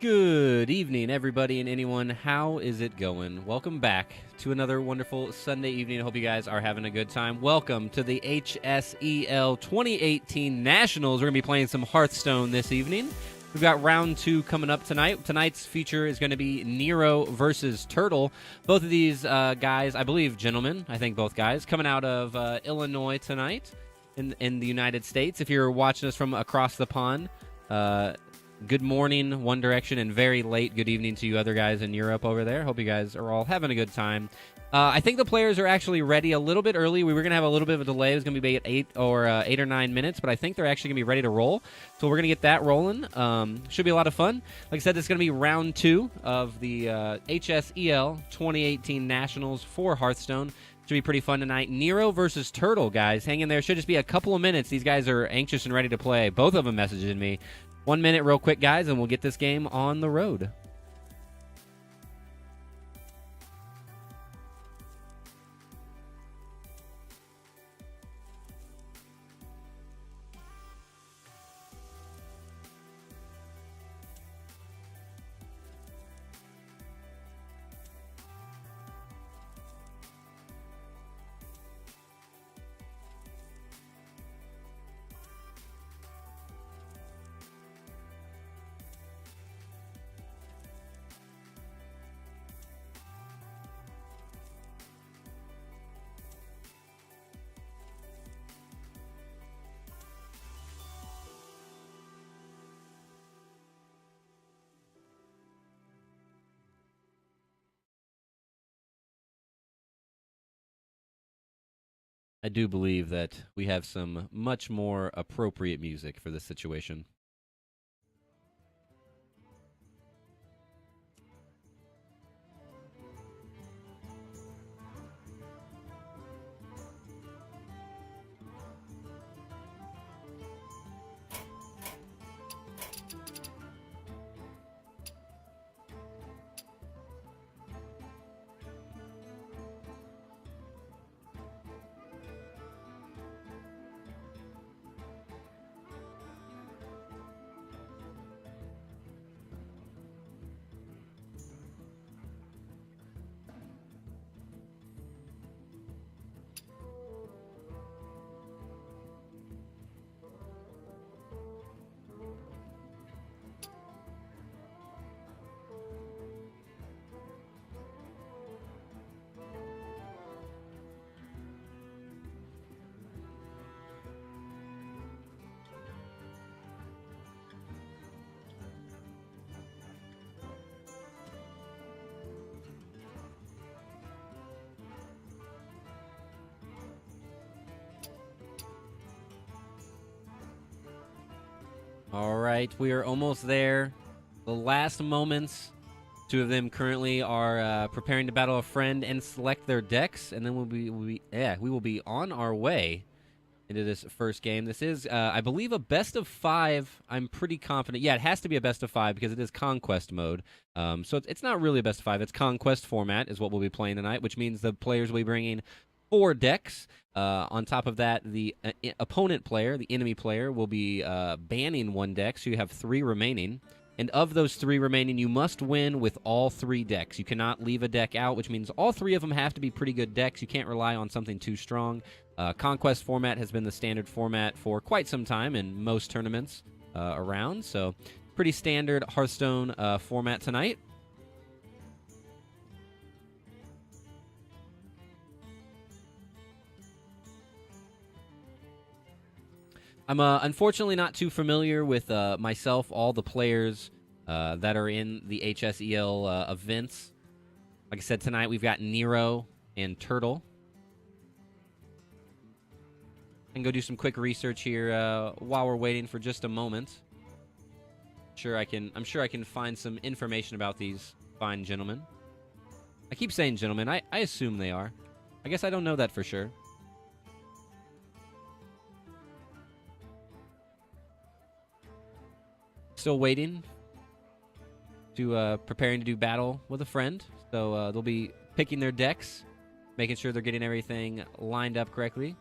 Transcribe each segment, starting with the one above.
Good evening, everybody and anyone. How is it going? Welcome back to another wonderful Sunday evening. I hope you guys are having a good time. Welcome to the HSEL 2018 Nationals. We're going to be playing some Hearthstone this evening. We've got round 2 coming up tonight. Tonight's feature is going to be Nero versus Turtle. Both of these guys, I believe, gentlemen, I think both guys, coming out of Illinois tonight in the United States. If you're watching us from across the pond, good morning, One Direction, and very late good evening to you other guys in Europe over there. Hope you guys are all having a good time. I think the players are actually ready a little bit early. We were going to have a little bit of a delay. It was going to be at 8 or 9 minutes, but I think they're actually going to be ready to roll. So we're going to get that rolling. Should be a lot of fun. Like I said, this is going to be round 2 of the HSEL 2018 Nationals for Hearthstone. Should be pretty fun tonight. Nero versus Turtle, guys. Hang in there. Should just be a couple of minutes. These guys are anxious and ready to play. Both of them messaged me. 1 minute real quick, guys, and we'll get this game on the road. I do believe that we have some much more appropriate music for this situation. All right, we are almost there. The last moments. 2 of them currently are preparing to battle a friend and select their decks, and then we will be on our way into this first game. This is, I believe, a best of 5. I'm pretty confident. Yeah, it has to be a best of 5 because it is conquest mode. So it's not really a best of 5. It's conquest format is what we'll be playing tonight, which means the players will be bringing 4 decks. On top of that, the opponent player, the enemy player, will be banning 1 deck, so you have 3 remaining. And of those 3 remaining, you must win with all 3 decks. You cannot leave a deck out, which means all 3 of them have to be pretty good decks. You can't rely on something too strong. Conquest format has been the standard format for quite some time in most tournaments around, so pretty standard Hearthstone format tonight. I'm unfortunately not too familiar with myself, all the players that are in the HSEL events. Like I said, tonight we've got Nero and Turtle. I can go do some quick research here while we're waiting for just a moment. I'm sure I can find some information about these fine gentlemen. I keep saying gentlemen. I assume they are. I guess I don't know that for sure. Still waiting to preparing to do battle with a friend. So they'll be picking their decks, making sure they're getting everything lined up correctly.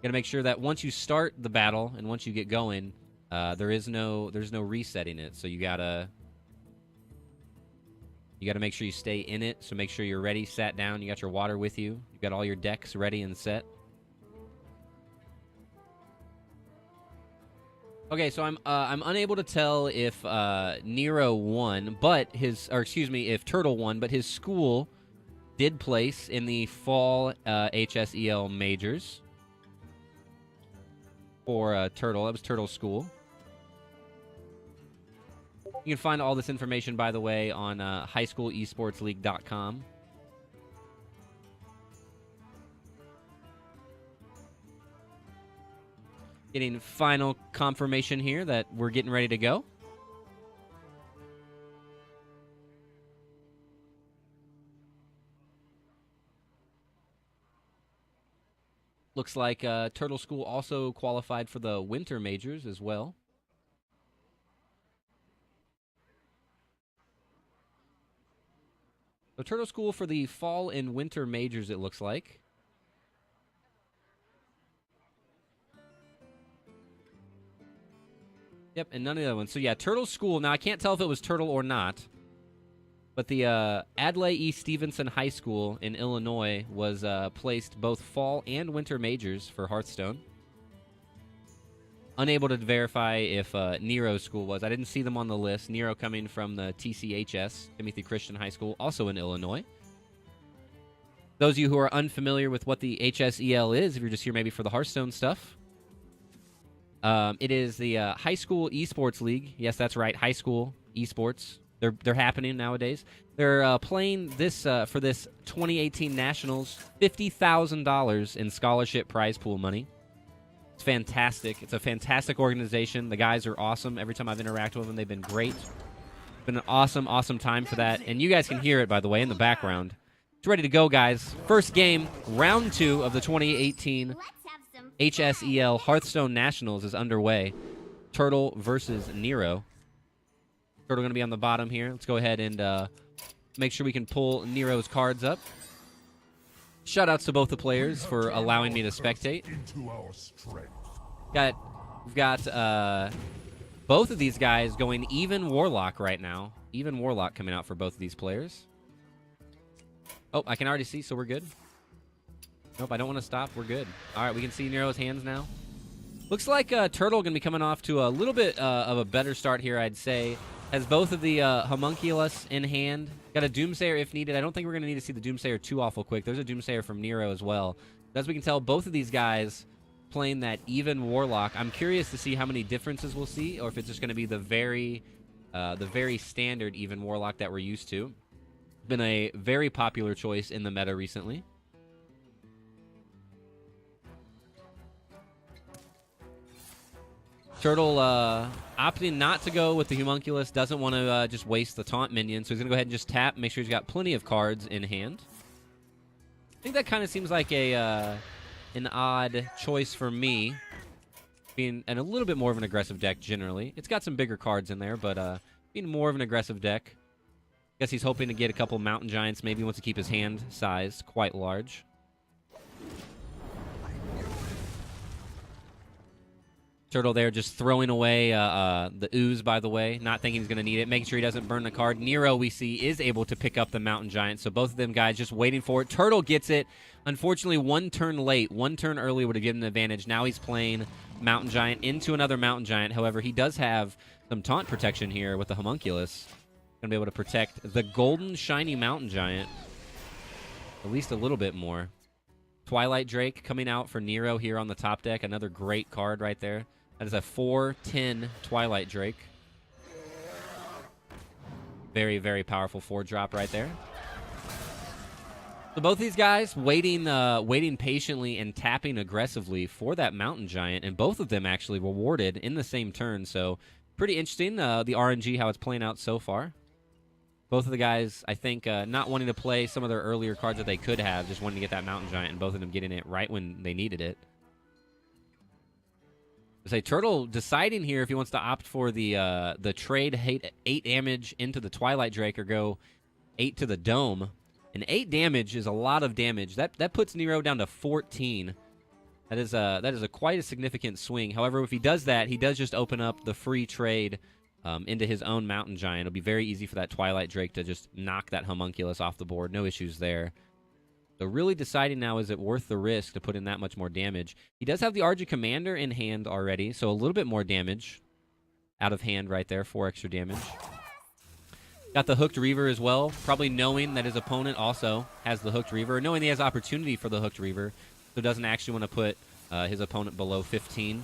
Got to make sure that once you start the battle and once you get going, There's no resetting it, so you gotta make sure you stay in it. So make sure you're ready, sat down, you got your water with you, you got all your decks ready and set. Okay, so I'm unable to tell if Nero won, but if Turtle won, but his school did place in the fall HSEL majors for Turtle. That was Turtle's school. You can find all this information, by the way, on highschoolesportsleague.com. Getting final confirmation here that we're getting ready to go. Looks like Turtle School also qualified for the winter majors as well. So Turtle School for the fall and winter majors, it looks like. Yep, and none of the other ones. So yeah, Turtle School. Now I can't tell if it was Turtle or not, but the Adlai E. Stevenson High School in Illinois was placed both fall and winter majors for Hearthstone. Unable to verify if Nero's school was. I didn't see them on the list. Nero coming from the TCHS, Timothy Christian High School, also in Illinois. Those of you who are unfamiliar with what the HSEL is, if you're just here maybe for the Hearthstone stuff, it is the High School Esports League. Yes, that's right, high school esports. They're happening nowadays. They're playing this for this 2018 Nationals, $50,000 in scholarship prize pool money. It's fantastic. It's a fantastic organization. The guys are awesome. Every time I've interacted with them, they've been great. It's been an awesome, awesome time for that. And you guys can hear it, by the way, in the background. It's ready to go, guys. First game, round 2 of the 2018 HSEL Hearthstone Nationals is underway. Turtle versus Nero. Turtle going to be on the bottom here. Let's go ahead and make sure we can pull Nero's cards up. Shoutouts to both the players for allowing me to spectate. We've got both of these guys going even Warlock right now. Even Warlock coming out for both of these players. Oh, I can already see, so we're good. Nope, I don't want to stop. We're good. All right, we can see Nero's hands now. Looks like Turtle going to be coming off to a little bit of a better start here, I'd say. Has both of the Homunculus in hand. Got a Doomsayer if needed. I don't think we're going to need to see the Doomsayer too awful quick. There's a Doomsayer from Nero as well. As we can tell, both of these guys playing that even Warlock. I'm curious to see how many differences we'll see, or if it's just going to be the very standard even Warlock that we're used to. Been a very popular choice in the meta recently. Turtle opting not to go with the Homunculus. Doesn't want to just waste the taunt minion, so he's going to go ahead and just tap, make sure he's got plenty of cards in hand. I think that kind of seems like an odd choice for me, being a little bit more of an aggressive deck generally. It's got some bigger cards in there, but being more of an aggressive deck. Guess he's hoping to get a couple Mountain Giants. Maybe he wants to keep his hand size quite large. Turtle there just throwing away the ooze, by the way, not thinking he's going to need it, making sure he doesn't burn the card. Nero, we see, is able to pick up the Mountain Giant, so both of them guys just waiting for it. Turtle gets it. Unfortunately, one turn late. One turn early would have given an advantage. Now he's playing Mountain Giant into another Mountain Giant. However, he does have some taunt protection here with the Homunculus. Going to be able to protect the golden shiny Mountain Giant at least a little bit more. Twilight Drake coming out for Nero here on the top deck. Another great card right there. That is a 4/10 Twilight Drake. Very, very powerful 4-drop right there. So both these guys waiting patiently and tapping aggressively for that Mountain Giant, and both of them actually rewarded in the same turn. So pretty interesting, the RNG, how it's playing out so far. Both of the guys, I think, not wanting to play some of their earlier cards that they could have, just wanting to get that Mountain Giant, and both of them getting it right when they needed it. Say Turtle deciding here if he wants to opt for the trade 8 damage into the Twilight Drake or go 8 to the Dome. And 8 damage is a lot of damage. That puts Nero down to 14. That is a quite a significant swing. However, if he does that, he does just open up the free trade into his own Mountain Giant. It'll be very easy for that Twilight Drake to just knock that Homunculus off the board. No issues there. So really deciding now, is it worth the risk to put in that much more damage? He does have the Argent Commander in hand already, so a little bit more damage out of hand right there. 4 extra damage. Got the Hooked Reaver as well, probably knowing that his opponent also has the Hooked Reaver, knowing he has opportunity for the Hooked Reaver, so doesn't actually want to put his opponent below 15.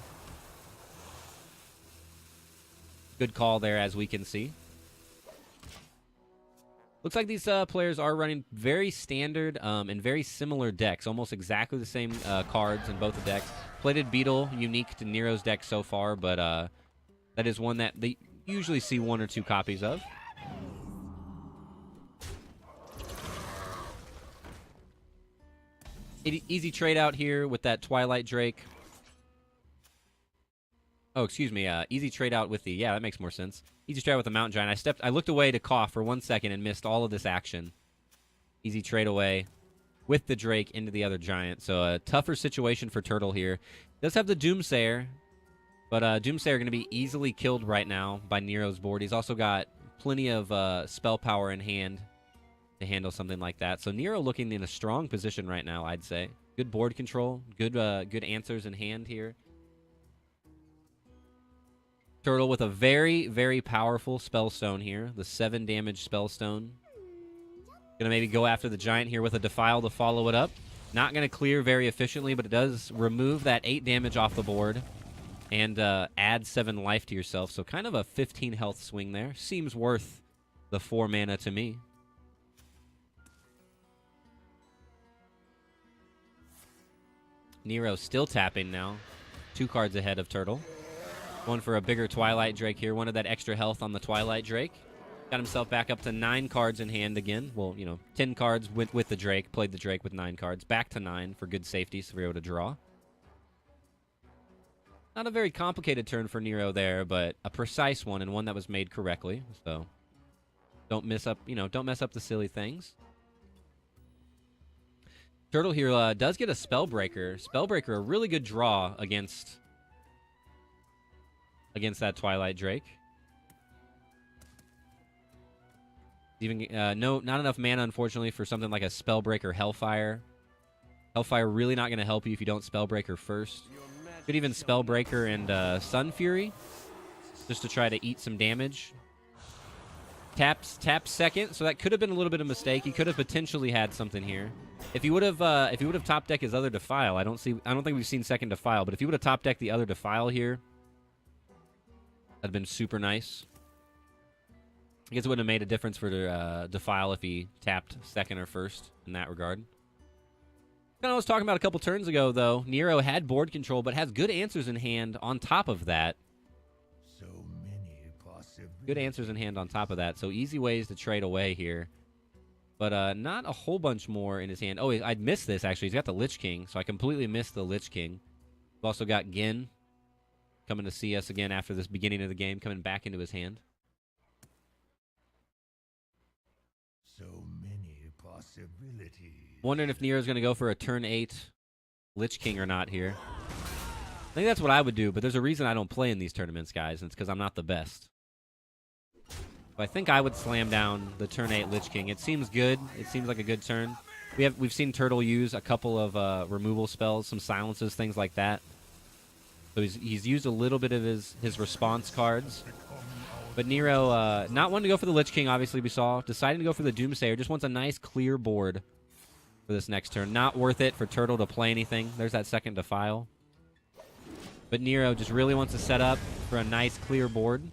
Good call there, as we can see. Looks like these players are running very standard and very similar decks, almost exactly the same cards in both the decks. Plated Beetle, unique to Nero's deck so far, but that is one that they usually see 1 or 2 copies of. Easy trade out here with that Twilight Drake. Oh, excuse me. Easy trade out with the... Yeah, that makes more sense. Easy trade out with the Mountain Giant. I looked away to cough for 1 second and missed all of this action. Easy trade away with the Drake into the other Giant. So a tougher situation for Turtle here. Does have the Doomsayer, but Doomsayer going to be easily killed right now by Nero's board. He's also got plenty of spell power in hand to handle something like that. So Nero looking in a strong position right now, I'd say. Good board control. Good answers in hand here. Turtle with a very, very powerful Spellstone here. The 7 damage Spellstone. Gonna maybe go after the Giant here with a Defile to follow it up. Not gonna clear very efficiently, but it does remove that 8 damage off the board and add 7 life to yourself. So kind of a 15 health swing there. Seems worth the 4 mana to me. Nero still tapping now. 2 cards ahead of Turtle. Going for a bigger Twilight Drake here. Wanted that extra health on the Twilight Drake. Got himself back up to 9 cards in hand again. Well, 10 cards with the Drake. Played the Drake with 9 cards. Back to 9 for good safety, so we're able to draw. Not a very complicated turn for Nero there, but a precise one and one that was made correctly. So don't mess up, don't mess up the silly things. Turtle here does get a Spellbreaker. Spellbreaker, a really good draw against that Twilight Drake. Even not enough mana, unfortunately, for something like a Spellbreaker Hellfire. Hellfire really not going to help you if you don't Spellbreaker first. Could even Spellbreaker and Sun Fury, just to try to eat some damage. Taps second, so that could have been a little bit of a mistake. He could have potentially had something here. If he would have top decked his other Defile, I don't think we've seen second Defile, but if he would have top decked the other Defile here, that'd have been super nice. I guess it wouldn't have made a difference for Defile if he tapped second or first in that regard. Kind of I was talking about a couple turns ago, though. Nero had board control, but has good answers in hand on top of that. So many possibilities. Good answers in hand on top of that, so easy ways to trade away here. But not a whole bunch more in his hand. Oh, I'd missed this, actually. He's got the Lich King, so I completely missed the Lich King. We've also got Gin coming to see us again after this beginning of the game, coming back into his hand. So many possibilities. Wondering if Nero's going to go for a turn 8 Lich King or not here. I think that's what I would do, but there's a reason I don't play in these tournaments, guys, and it's because I'm not the best. But I think I would slam down the turn 8 Lich King. It seems good. It seems like a good turn. We've seen Turtle use a couple of removal spells, some silences, things like that. So he's used a little bit of his response cards. But Nero, not wanting to go for the Lich King, obviously we saw. Deciding to go for the Doomsayer. Just wants a nice clear board for this next turn. Not worth it for Turtle to play anything. There's that second Defile. But Nero just really wants to set up for a nice clear board.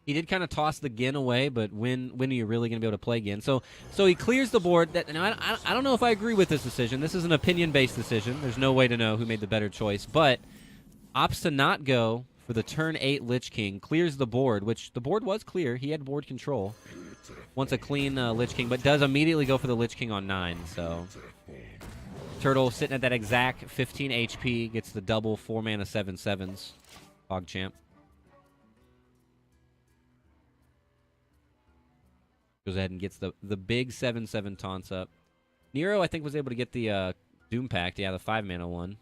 He did kind of toss the Gin away, but when are you really going to be able to play Gin? So he clears the board. I don't know if I agree with this decision. This is an opinion-based decision. There's no way to know who made the better choice. But opts to not go for the turn 8 Lich King. Clears the board, which the board was clear. He had board control. Wants a clean Lich King, but does immediately go for the Lich King on 9. So Turtle sitting at that exact 15 HP. Gets the double 4 mana 7/7s. PogChamp. Goes ahead and gets the big 7/7 taunts up. Nero, I think, was able to get the Doom Pact, yeah, the 5-mana one.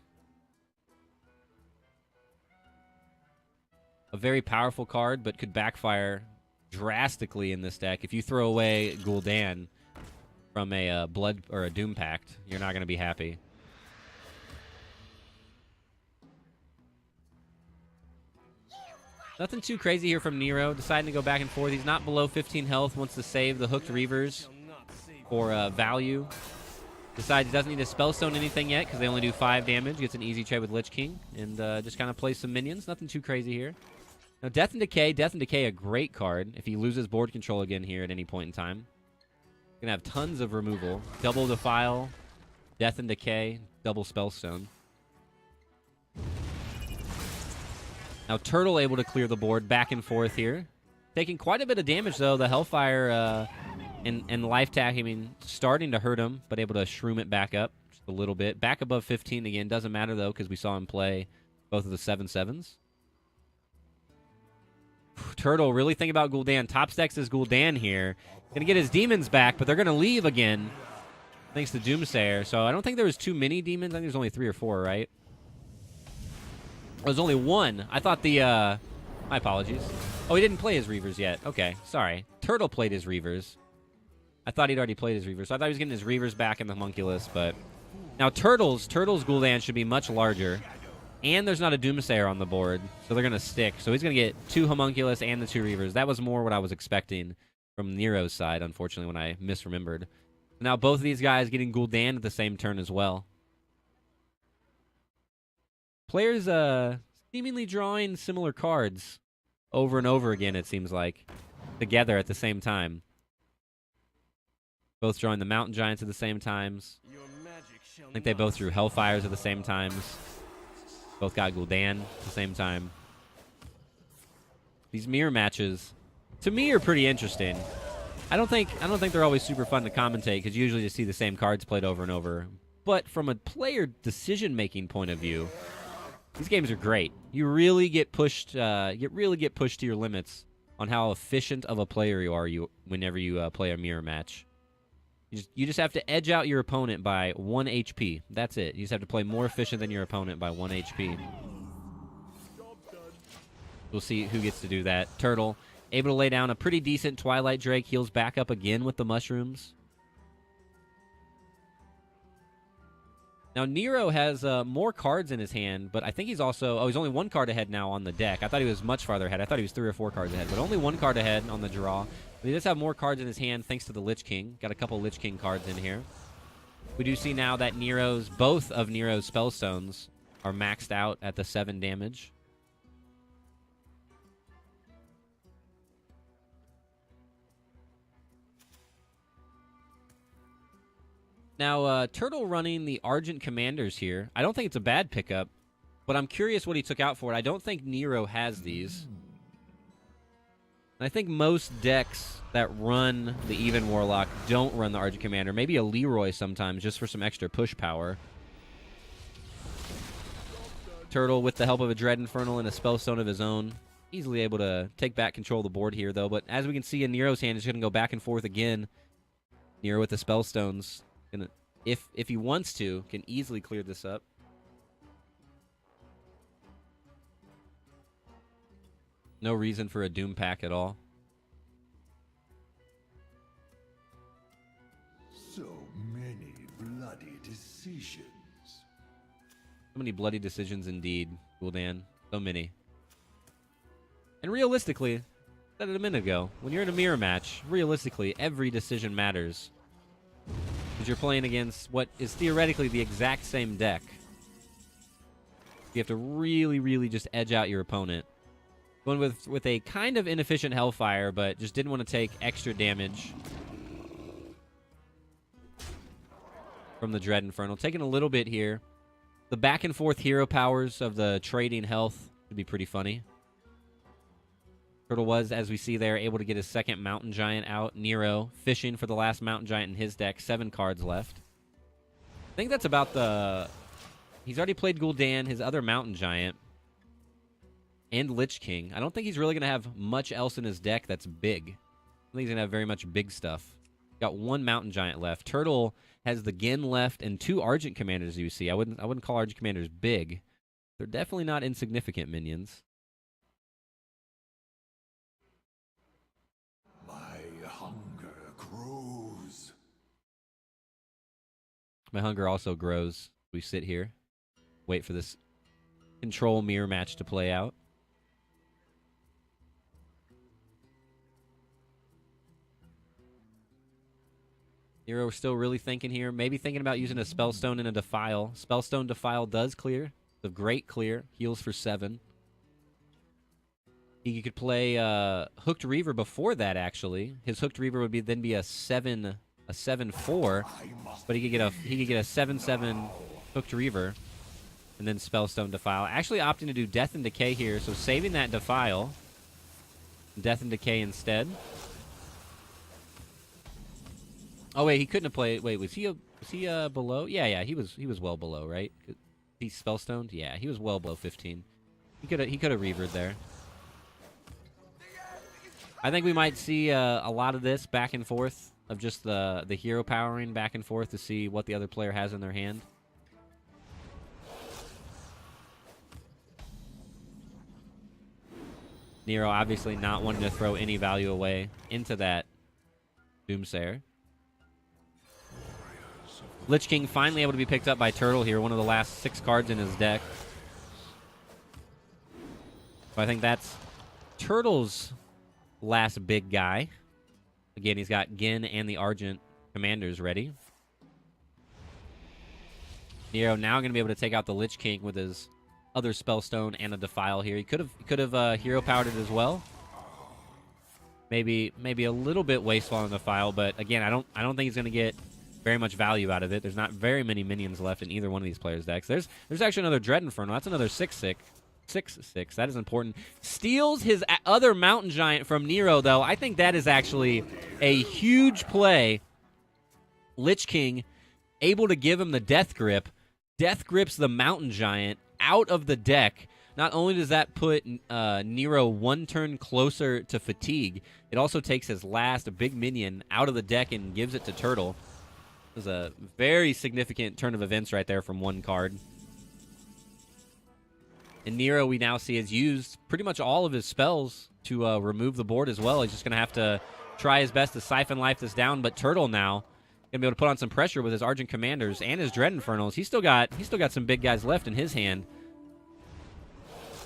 A very powerful card, but could backfire drastically in this deck. If you throw away Gul'dan from a Blood or a Doom Pact, you're not going to be happy. Nothing too crazy here from Nero. Deciding to go back and forth. He's not below 15 health. Wants to save the Hooked Reavers for value. Decides he doesn't need to Spellstone anything yet because they only do 5 damage. Gets an easy trade with Lich King. And just kind of plays some minions. Nothing too crazy here. Now, Death and Decay. Death and Decay, a great card if he loses board control again here at any point in time. Going to have tons of removal. Double Defile, Death and Decay, double Spellstone. Now, Turtle able to clear the board back and forth here. Taking quite a bit of damage, though. The Hellfire and Life Tack, I mean, starting to hurt him, but able to shroom it back up just a little bit. Back above 15 again. Doesn't matter, though, because we saw him play both of the 7/7s. Turtle really think about Gul'dan. Top stacks is Gul'dan here. Going to get his demons back, but they're going to leave again thanks to Doomsayer. So I don't think there was too many demons. I think there's only 3 or 4, right? There's only 1. I thought the... my apologies. Oh, he didn't play his Reavers yet. Okay, sorry. Turtle played his Reavers. I thought he'd already played his Reavers. So I thought he was getting his Reavers back in the Homunculus, but... Now, Turtle's Gul'dan should be much larger. And there's not a Doomsayer on the board, so they're going to stick. So he's going to get 2 Homunculus and the 2 Reavers. That was more what I was expecting from Nero's side, unfortunately, when I misremembered. Now both of these guys getting Gul'dan at the same turn as well. Players seemingly drawing similar cards over and over again, it seems like, together at the same time. Both drawing the Mountain Giants at the same times. I think they both drew Hellfires at the same times. Both got Gul'dan at the same time. These mirror matches, to me, are pretty interesting. I don't think they're always super fun to commentate because you usually just see the same cards played over and over. But from a player decision-making point of view, these games are great. You really get pushed. Get pushed to your limits on how efficient of a player you are. Whenever you play a mirror match, you just have to edge out your opponent by 1 HP. That's it. You just have to play more efficient than your opponent by 1 HP. We'll see who gets to do that. Turtle able to lay down a pretty decent Twilight Drake. Heals back up again with the mushrooms. Now, Nero has more cards in his hand, but I think he's also... Oh, he's only 1 card ahead now on the deck. I thought he was much farther ahead. I thought he was 3 or 4 cards ahead, but only 1 card ahead on the draw. But he does have more cards in his hand thanks to the Lich King. Got a couple Lich King cards in here. We do see now that both of Nero's Spellstones are maxed out at the 7 damage. Now, Turtle running the Argent Commanders here. I don't think it's a bad pickup, but I'm curious what he took out for it. I don't think Nero has these. I think most decks that run the Even Warlock don't run the Argent Commander. Maybe a Leroy sometimes, just for some extra push power. Turtle, with the help of a Dread Infernal and a Spellstone of his own, easily able to take back control of the board here, though. But as we can see in Nero's hand, he's going to go back and forth again. Nero with the Spellstones, if he wants to, can easily clear this up. No reason for a Doom Pack at all. So many bloody decisions. So many bloody decisions indeed, Gul'dan. So many. And realistically, I said it a minute ago, when you're in a mirror match, realistically, every decision matters. Because you're playing against what is theoretically the exact same deck. You have to really, really just edge out your opponent. Going with a kind of inefficient Hellfire, but just didn't want to take extra damage from the Dread Infernal. Taking a little bit here. The back and forth hero powers of the trading health would be pretty funny. Turtle was, as we see there, able to get his second Mountain Giant out. Nero fishing for the last Mountain Giant in his deck. 7 cards left. I think that's about the... He's already played Gul'dan, his other Mountain Giant, and Lich King. I don't think he's really going to have much else in his deck that's big. I think he's going to have very much big stuff. Got one Mountain Giant left. Turtle has the Gin left and 2 Argent Commanders, you see. I wouldn't call Argent Commanders big. They're definitely not insignificant minions. My hunger grows. My hunger also grows. We sit here, wait for this control mirror match to play out. Nero still really thinking here. Maybe thinking about using a Spellstone and a Defile. Spellstone Defile does clear. It's a great clear. Heals for 7. He could play Hooked Reaver before that, actually. His Hooked Reaver would then be a 7-4, but he could get a 7-7 Hooked Reaver and then Spellstone Defile. Actually opting to do Death and Decay here, so saving that Defile. Death and Decay instead. Oh wait, he couldn't have played. Wait, was he below? Yeah, he was well below, right? He Spellstoned. Yeah, he was well below 15. He could have Reavered there. I think we might see a lot of this back and forth of just the hero powering back and forth to see what the other player has in their hand. Nero obviously not wanting to throw any value away into that Doomsayer. Lich King finally able to be picked up by Turtle here, one of the last 6 cards in his deck. So I think that's Turtle's last big guy. Again, he's got Gin and the Argent Commanders ready. Nero now going to be able to take out the Lich King with his other Spellstone and a Defile here. He could have hero powered it as well. Maybe a little bit wasteful on the Defile, but again, I don't think he's going to get very much value out of it. There's not very many minions left in either one of these players' decks. There's actually another Dread Inferno. That's another 6/6. 6/6. That is important. Steals his other Mountain Giant from Nero, though. I think that is actually a huge play. Lich King able to give him the Death Grip. Death Grips the Mountain Giant out of the deck. Not only does that put Nero 1 turn closer to Fatigue, it also takes his last big minion out of the deck and gives it to Turtle. It was a very significant turn of events right there from 1 card. And Nero, we now see, has used pretty much all of his spells to remove the board as well. He's just going to have to try his best to Siphon Life this down. But Turtle now going to be able to put on some pressure with his Argent Commanders and his Dread Infernals. He's still got some big guys left in his hand.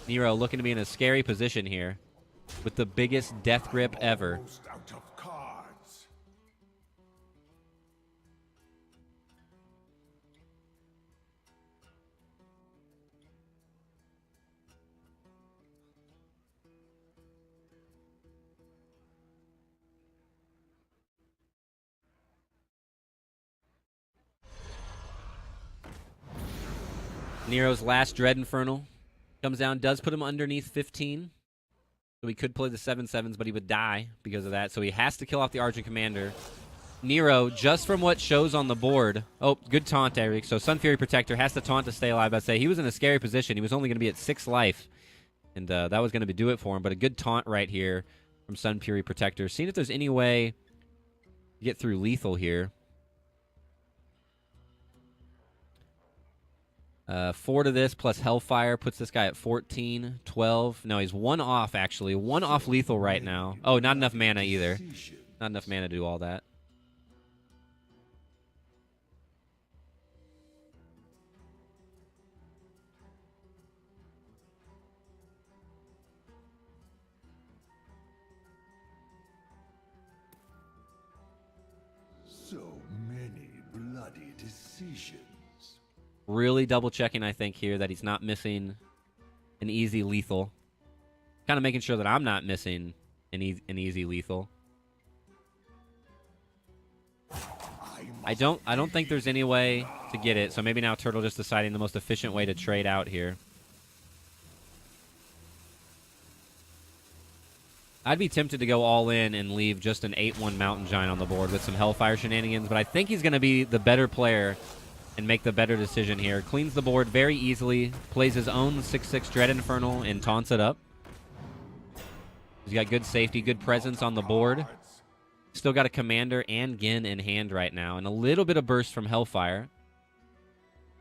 Nero looking to be in a scary position here with the biggest Death Grip ever. Nero's last Dread Infernal comes down, does put him underneath 15. So he could play the 7/7s, but he would die because of that. So he has to kill off the Argent Commander. Nero, just from what shows on the board. Oh, good taunt, Eric. So Sun Fury Protector has to taunt to stay alive. I'd say he was in a scary position. He was only going to be at 6 life. And that was going to do it for him. But a good taunt right here from Sun Fury Protector. Seeing if there's any way to get through lethal here. 4 to this plus Hellfire puts this guy at 14, 12. No, he's 1 off, actually. 1 off lethal right now. Oh, not enough mana either. Not enough mana to do all that. So many bloody decisions. Really double-checking, I think, here that he's not missing an easy lethal. Kind of making sure that I'm not missing an easy lethal. I don't think there's any way to get it, so maybe now Turtle just deciding the most efficient way to trade out here. I'd be tempted to go all in and leave just an 8/1 Mountain Giant on the board with some Hellfire shenanigans, but I think he's going to be the better player and make the better decision here. Cleans the board very easily, plays his own 6/6 Dread Infernal, and taunts it up. He's got good safety, good presence on the board. Still got a Commander and Gin in hand right now, and a little bit of burst from Hellfire.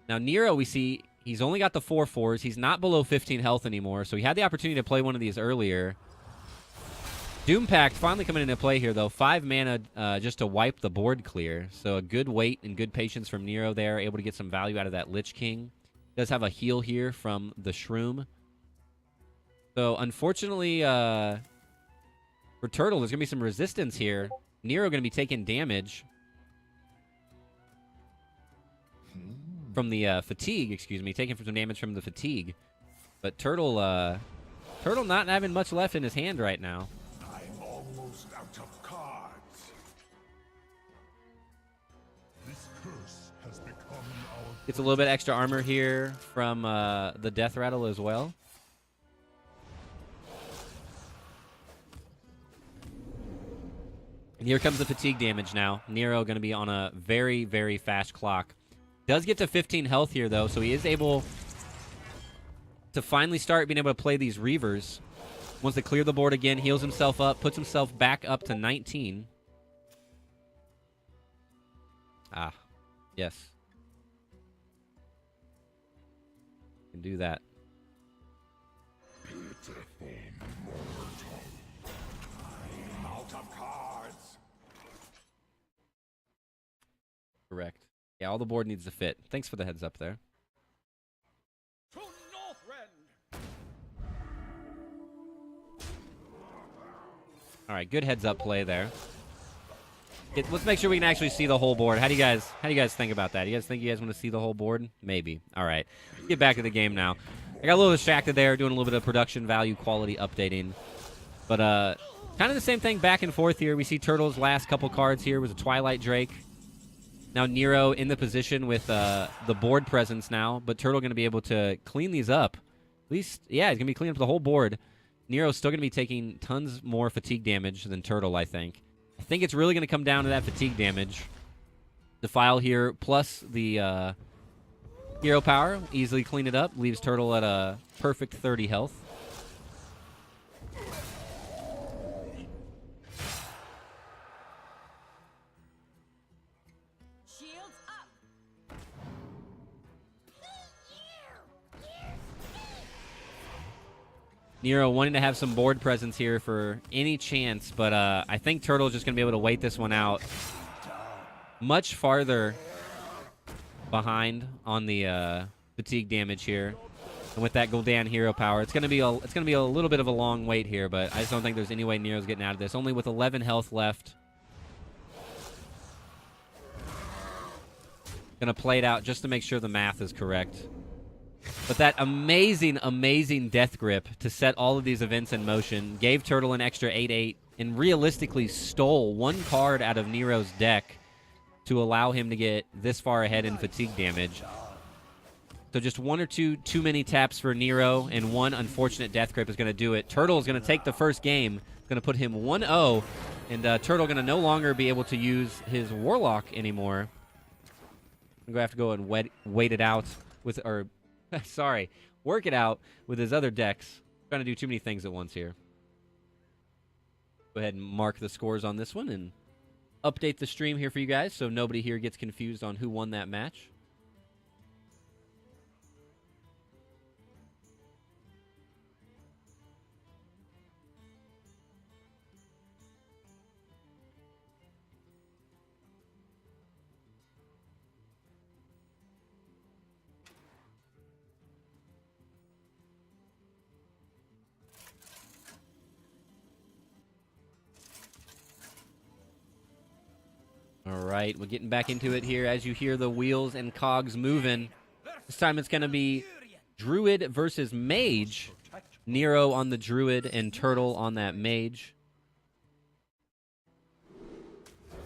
Now, Nero, we see he's only got the 4/4s. He's not below 15 health anymore, so he had the opportunity to play one of these earlier. Doom Pact finally coming into play here, though. 5 mana just to wipe the board clear. So a good wait and good patience from Nero there, able to get some value out of that Lich King. Does have a heal here from the Shroom. So unfortunately, for Turtle, there's going to be some resistance here. Nero going to be taking damage from the fatigue, excuse me, taking some damage from the fatigue. But Turtle not having much left in his hand right now. I'm almost out of cards. This curse has become our... Gets a little bit extra armor here from the Death Rattle as well. And here comes the fatigue damage now. Nero going to be on a very, very fast clock. Does get to 15 health here, though, so he is able to finally start being able to play these Reavers. Wants to clear the board again, heals himself up, puts himself back up to 19. Ah, yes. Can do that. Out of cards. Correct. Yeah, all the board needs to fit. Thanks for the heads up there. To Northrend. All right, good heads up play there. Let's make sure we can actually see the whole board. How do you guys think about that? You guys think you guys want to see the whole board? Maybe. All right. Let's get back to the game now. I got a little distracted there, doing a little bit of production value quality updating. But kind of the same thing back and forth here. We see Turtle's last couple cards here was a Twilight Drake. Now Nero in the position with the board presence now, but Turtle going to be able to clean these up. At least, yeah, he's going to be cleaning up the whole board. Nero's still going to be taking tons more fatigue damage than Turtle, I think. I think it's really going to come down to that fatigue damage. The file here, plus the hero power, easily clean it up. Leaves Turtle at a perfect 30 health. Shields up. Nero wanting to have some board presence here for any chance, but I think Turtle's just going to be able to wait this one out. Much farther behind on the fatigue damage here, and with that Gul'dan hero power, it's going to be a little bit of a long wait here. But I just don't think there's any way Nero's getting out of this. Only with 11 health left, going to play it out just to make sure the math is correct. But that amazing, amazing Death Grip to set all of these events in motion gave Turtle an extra 8/8 and realistically stole one card out of Nero's deck to allow him to get this far ahead in fatigue damage. So just one or two too many taps for Nero, and one unfortunate Death Grip is going to do it. Turtle is going to take the first game. It's going to put him 1-0, and Turtle going to no longer be able to use his Warlock anymore. I'm going to have to go and wait it out with, or sorry, work it out with his other decks. Trying to do too many things at once here. Go ahead and mark the scores on this one and update the stream here for you guys so nobody here gets confused on who won that match. All right, we're getting back into it here as you hear the wheels and cogs moving. This time it's going to be Druid versus Mage. Nero on the Druid and Turtle on that Mage.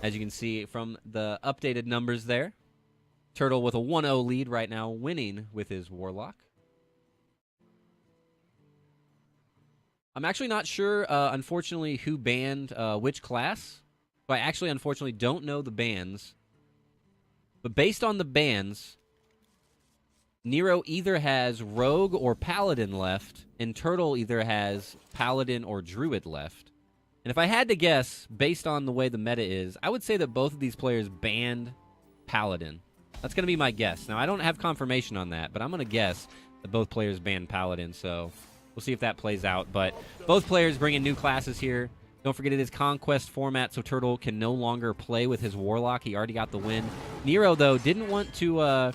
As you can see from the updated numbers there, Turtle with a 1-0 lead right now, winning with his Warlock. I'm actually not sure, unfortunately, who banned which class. I actually, unfortunately, don't know the bans. But based on the bans, Nero either has Rogue or Paladin left, and Turtle either has Paladin or Druid left. And if I had to guess, based on the way the meta is, I would say that both of these players banned Paladin. That's going to be my guess. Now, I don't have confirmation on that, but I'm going to guess that both players banned Paladin, so we'll see if that plays out. But both players bring in new classes here. Don't forget it is Conquest format, so Turtle can no longer play with his Warlock. He already got the win. Nero, though, didn't want to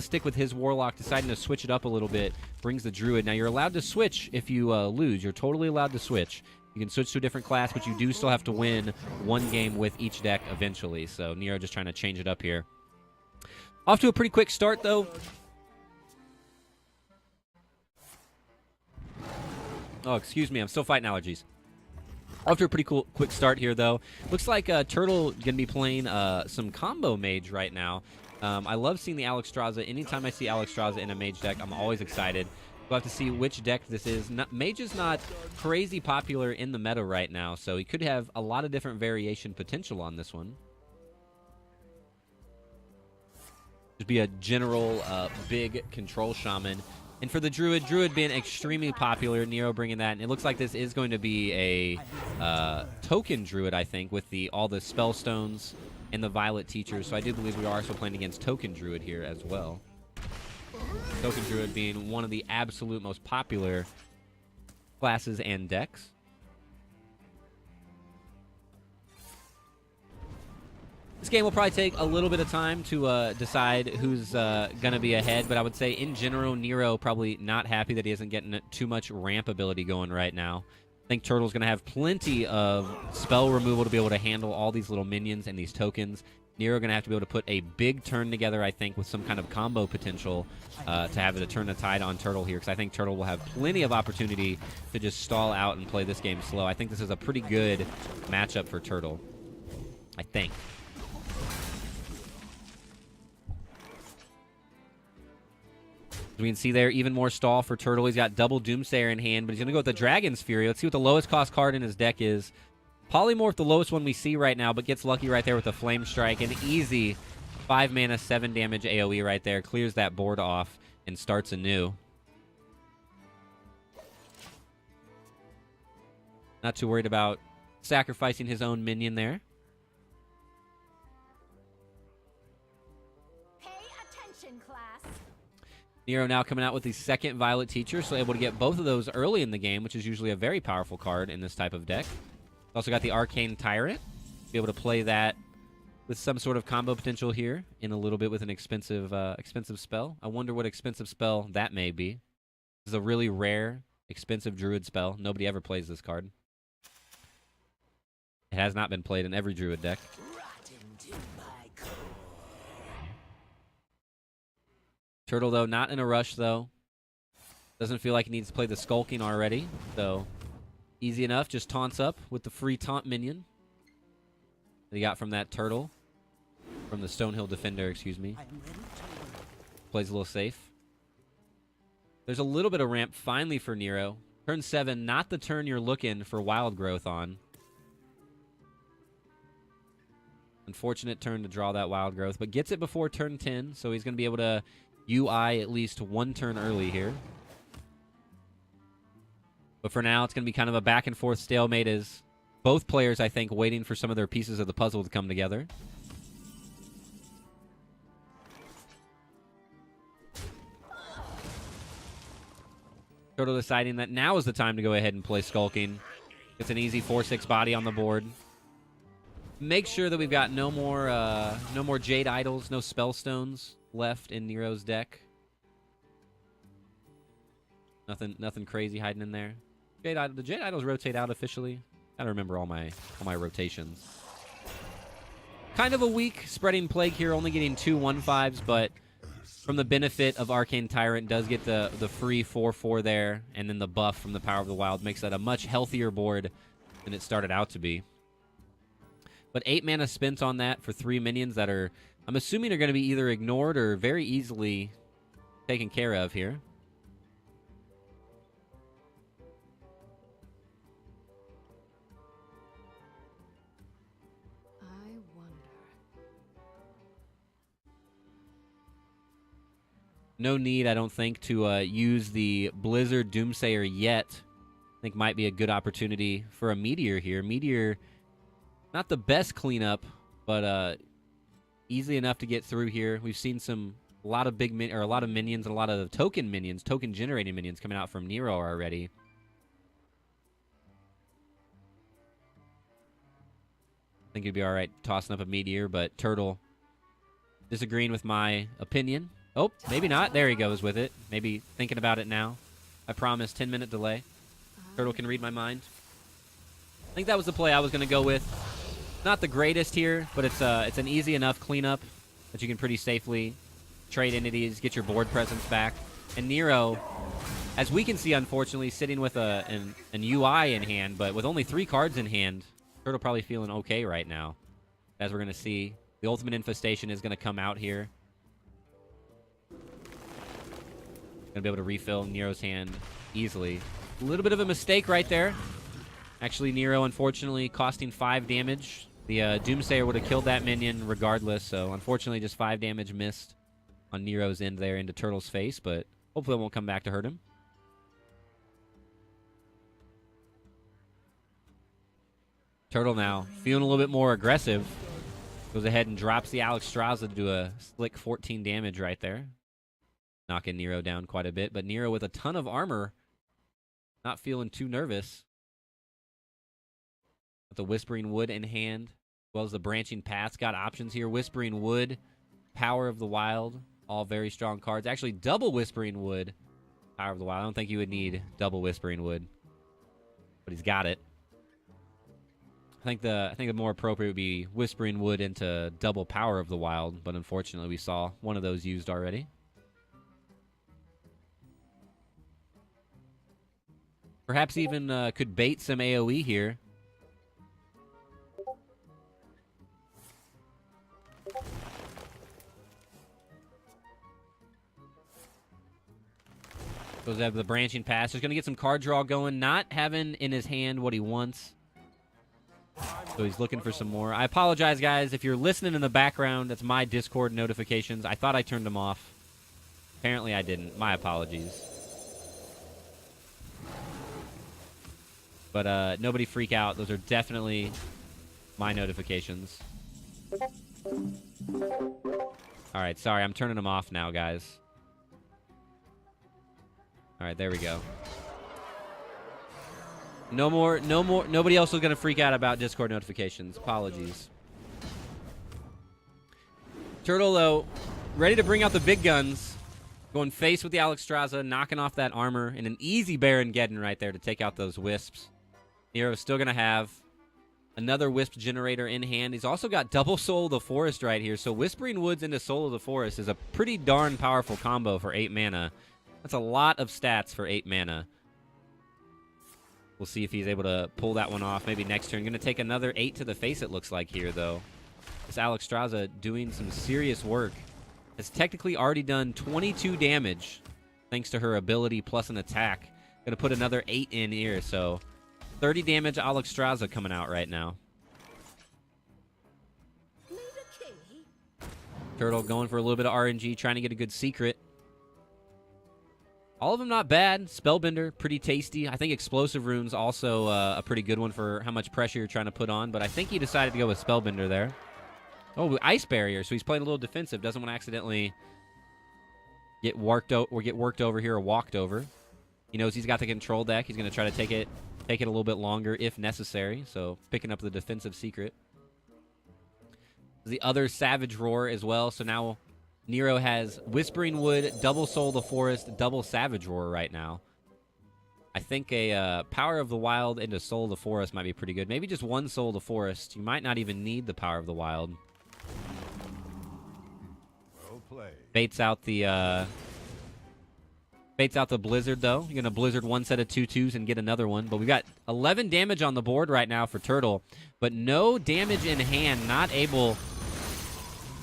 stick with his Warlock, deciding to switch it up a little bit. Brings the Druid. Now, you're allowed to switch if you lose. You're totally allowed to switch. You can switch to a different class, but you do still have to win one game with each deck eventually. So Nero just trying to change it up here. Off to a pretty quick start, though. Oh, excuse me. I'm still fighting allergies. Off to a pretty quick start here, though. Looks like Turtle going to be playing some combo mage right now. I love seeing the Alexstrasza. Anytime I see Alexstrasza in a mage deck, I'm always excited. We'll have to see which deck this is. Mage is not crazy popular in the meta right now, so he could have a lot of different variation potential on this one. Just be a general big control shaman. And for the Druid being extremely popular, Nero bringing that, and it looks like this is going to be a token Druid, I think, with all the spell stones and the Violet Teachers. So I do believe we are also playing against token Druid here as well. Token Druid being one of the absolute most popular classes and decks. This game will probably take a little bit of time to decide who's going to be ahead, but I would say in general, Nero probably not happy that he isn't getting too much ramp ability going right now. I think Turtle's going to have plenty of spell removal to be able to handle all these little minions and these tokens. Nero going to have to be able to put a big turn together, I think, with some kind of combo potential to have it to turn the tide on Turtle here, because I think Turtle will have plenty of opportunity to just stall out and play this game slow. I think this is a pretty good matchup for Turtle, I think. As we can see there, even more stall for Turtle. He's got double Doomsayer in hand, but he's going to go with the Dragon's Fury. Let's see what the lowest cost card in his deck is. Polymorph, the lowest one we see right now, but gets lucky right there with the Flame Strike. An easy 5 mana, 7 damage AoE right there. Clears that board off and starts anew. Not too worried about sacrificing his own minion there. Pay attention, class. Nero now coming out with the second Violet Teacher, so able to get both of those early in the game, which is usually a very powerful card in this type of deck. Also got the Arcane Tyrant. Be able to play that with some sort of combo potential here in a little bit with an expensive spell. I wonder what expensive spell that may be. This is a really rare, expensive Druid spell. Nobody ever plays this card. It has not been played in every Druid deck. Turtle, though, not in a rush, though. Doesn't feel like he needs to play the Skulking already, so easy enough. Just taunts up with the free taunt minion that he got from that Turtle. From the Stonehill Defender, excuse me. Plays a little safe. There's a little bit of ramp finally for Nero. Turn 7, not the turn you're looking for Wild Growth on. Unfortunate turn to draw that Wild Growth, but gets it before turn 10, so he's going to be able to UI at least one turn early here. But for now, it's going to be kind of a back-and-forth stalemate as both players, I think, waiting for some of their pieces of the puzzle to come together. Turtle deciding that now is the time to go ahead and play Skulking. It's an easy 4/6 body on the board. Make sure that we've got no more Jade Idols, no Spellstones left in Nero's deck. Nothing crazy hiding in there. The Jade Idols rotate out officially. Gotta remember all my rotations. Kind of a weak spreading plague here, only getting 2 1/5s, but from the benefit of Arcane Tyrant, does get the free 4/4 there, and then the buff from the Power of the Wild makes that a much healthier board than it started out to be. But 8 mana spent on that for 3 minions that are, I'm assuming, are going to be either ignored or very easily taken care of here. I wonder. No need, I don't think, to use the Blizzard Doomsayer yet think might be a good opportunity for a Meteor here. Meteor, not the best cleanup, but easy enough to get through here. We've seen a lot of minions and a lot of token generating minions coming out from Nero already. I think he'd be all right tossing up a Meteor, but Turtle disagreeing with my opinion. Oh, maybe not. There he goes with it. Maybe thinking about it now. I promise, 10-minute delay. Turtle can read my mind. I think that was the play I was going to go with. Not the greatest here, but it's an easy enough cleanup that you can pretty safely trade entities, get your board presence back. And Nero, as we can see, unfortunately, sitting with an UI in hand, but with only 3 cards in hand, Turtle probably feeling okay right now. As we're going to see, the Ultimate Infestation is going to come out here. Going to be able to refill Nero's hand easily. A little bit of a mistake right there. Actually, Nero, unfortunately, costing 5 damage. The Doomsayer would have killed that minion regardless, so unfortunately just 5 damage missed on Nero's end there into Turtle's face, but hopefully it won't come back to hurt him. Turtle now feeling a little bit more aggressive. Goes ahead and drops the Alexstrasza to do a slick 14 damage right there. Knocking Nero down quite a bit, but Nero with a ton of armor, not feeling too nervous. With the Whispering Wood in hand, as well as the Branching Paths. Got options here. Whispering Wood, Power of the Wild, all very strong cards. Actually, double Whispering Wood, Power of the Wild. I don't think you would need double Whispering Wood, but he's got it. I think the more appropriate would be Whispering Wood into double Power of the Wild, but unfortunately we saw one of those used already. Perhaps even could bait some AoE here. Goes out the Branching Pass. He's going to get some card draw going. Not having in his hand what he wants. So he's looking for some more. I apologize, guys. If you're listening in the background, that's my Discord notifications. I thought I turned them off. Apparently I didn't. My apologies. But nobody freak out. Those are definitely my notifications. Alright, sorry. I'm turning them off now, guys. Alright, there we go. No more. Nobody else is going to freak out about Discord notifications. Apologies. Turtle, though, ready to bring out the big guns. Going face with the Alexstrasza, knocking off that armor, and an easy Baron Geddon right there to take out those Wisps. Nero's still going to have another Wisp generator in hand. He's also got double Soul of the Forest right here, so Whispering Woods into Soul of the Forest is a pretty darn powerful combo for 8 mana. That's a lot of stats for 8 mana. We'll see if he's able to pull that one off maybe next turn. Going to take another 8 to the face, it looks like here, though. This Alexstrasza doing some serious work. Has technically already done 22 damage thanks to her ability plus an attack. Going to put another 8 in here, so 30 damage Alexstrasza coming out right now. Turtle going for a little bit of RNG, trying to get a good secret. All of them not bad. Spellbinder, pretty tasty. I think Explosive Rune's also a pretty good one for how much pressure you're trying to put on, but I think he decided to go with Spellbinder there. Oh, Ice Barrier, so he's playing a little defensive. Doesn't want to accidentally get worked over here or walked over. He knows he's got the control deck. He's going to try to take it a little bit longer if necessary, so picking up the defensive secret. The other Savage Roar as well, so now Nero has Whispering Wood, double Soul of the Forest, double Savage Roar right now. I think a Power of the Wild into Soul of the Forest might be pretty good. Maybe just one Soul of the Forest. You might not even need the Power of the Wild. Well played. Baits out the Blizzard, though. You're going to Blizzard one set of 2/2s and get another one. But we've got 11 damage on the board right now for Turtle, but no damage in hand. Not able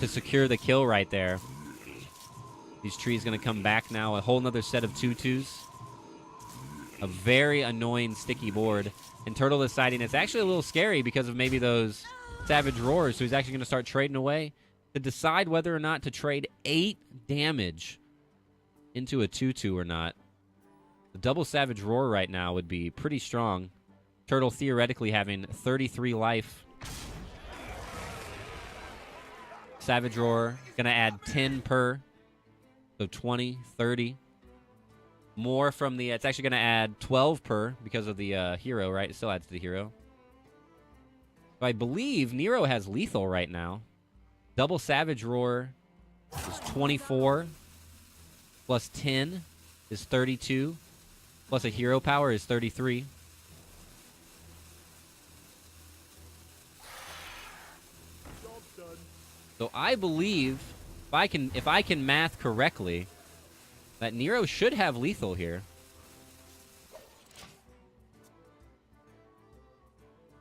to secure the kill right there. These trees going to come back now. A whole nother set of 2/2s. A very annoying sticky board. And Turtle deciding it's actually a little scary because of maybe those Savage Roars. So he's actually going to start trading away to decide whether or not to trade 8 damage into a 2/2 or not. The double Savage Roar right now would be pretty strong. Turtle theoretically having 33 life. Savage Roar going to add 10 per. So 20, 30. More from the... It's actually going to add 12 per because of the hero, right? It still adds to the hero. So I believe Nero has lethal right now. Double Savage Roar is 24. Plus 10 is 32. Plus a hero power is 33. So I believe, if I can math correctly, that Nero should have lethal here.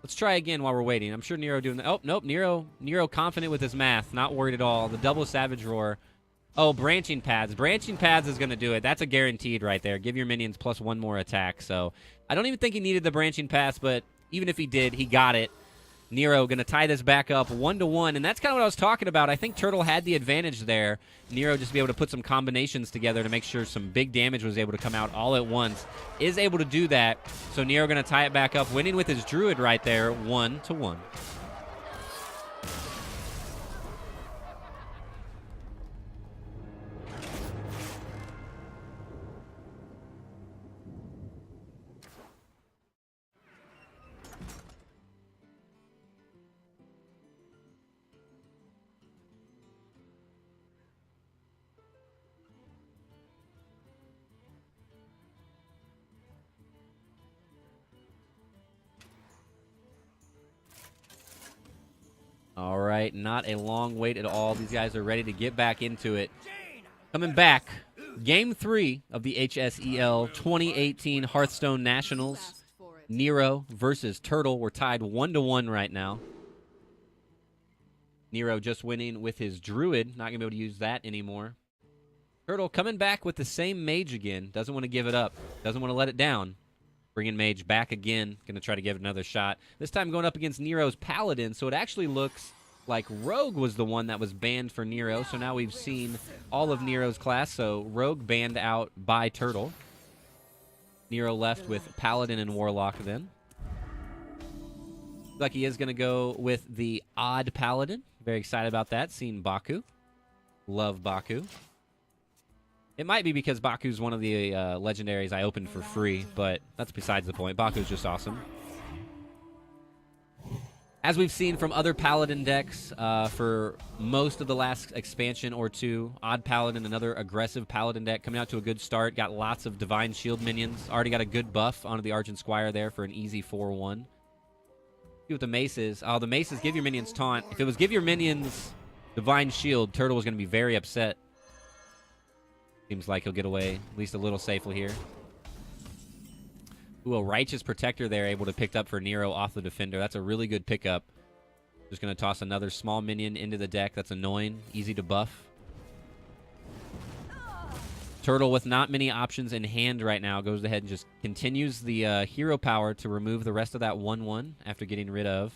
Let's try again while we're waiting. I'm sure Nero doing that. Oh, nope. Nero confident with his math. Not worried at all. The double Savage Roar. Oh, Branching Paths. Branching Paths is going to do it. That's a guaranteed right there. Give your minions plus one more attack. So I don't even think he needed the Branching Paths, but even if he did, he got it. Nero going to tie this back up 1-1, and that's kind of what I was talking about. I think Turtle had the advantage there. Nero just be able to put some combinations together to make sure some big damage was able to come out all at once. Is able to do that, so Nero going to tie it back up, winning with his Druid right there, 1-1. All right, not a long wait at all. These guys are ready to get back into it. Coming back, Game 3 of the HSEL 2018 Hearthstone Nationals. Nero versus Turtle. We're tied 1-1 right now. Nero just winning with his Druid. Not going to be able to use that anymore. Turtle coming back with the same Mage again. Doesn't want to give it up. Doesn't want to let it down. Bringing Mage back again. Going to try to give it another shot. This time going up against Nero's Paladin. So it actually looks like Rogue was the one that was banned for Nero. So now we've seen all of Nero's class. So Rogue banned out by Turtle. Nero left with Paladin and Warlock then. Looks like he is going to go with the odd Paladin. Very excited about that. Seeing Baku. Love Baku. It might be because Baku's one of the legendaries I opened for free, but that's besides the point. Baku's just awesome. As we've seen from other Paladin decks for most of the last expansion or two, Odd Paladin, another aggressive Paladin deck, coming out to a good start. Got lots of Divine Shield minions. Already got a good buff onto the Argent Squire there for an easy 4-1. See what the Mace is. Oh, the Mace is give your minions taunt. If it was give your minions Divine Shield, Turtle was going to be very upset. Seems like he'll get away at least a little safely here. Ooh, a Righteous Protector there able to pick up for Nero off the Defender. That's a really good pickup. Just going to toss another small minion into the deck. That's annoying. Easy to buff. Turtle with not many options in hand right now goes ahead and just continues the hero power to remove the rest of that 1-1 after getting rid of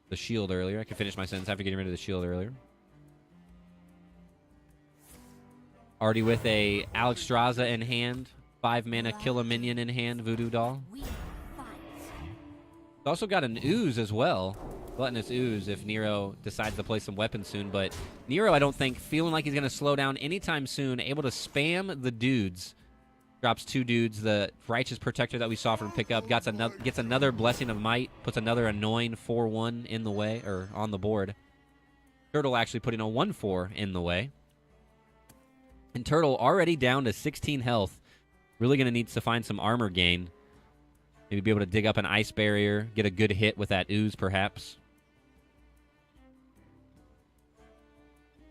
the shield earlier. I can finish my sentence after getting rid of the shield earlier. Already with a Alexstrasza in hand. 5 mana, kill a minion in hand, Voodoo Doll. Also got an Ooze as well. Gluttonous Ooze if Nero decides to play some weapons soon. But Nero, I don't think, feeling like he's going to slow down anytime soon. Able to spam the dudes. Drops 2 dudes. The Righteous Protector that we saw from pickup gets another Blessing of Might. Puts another annoying 4-1 in the way, or on the board. Turtle actually putting a 1-4 in the way. And Turtle already down to 16 health. Really going to need to find some armor gain. Maybe be able to dig up an Ice Barrier. Get a good hit with that Ooze, perhaps.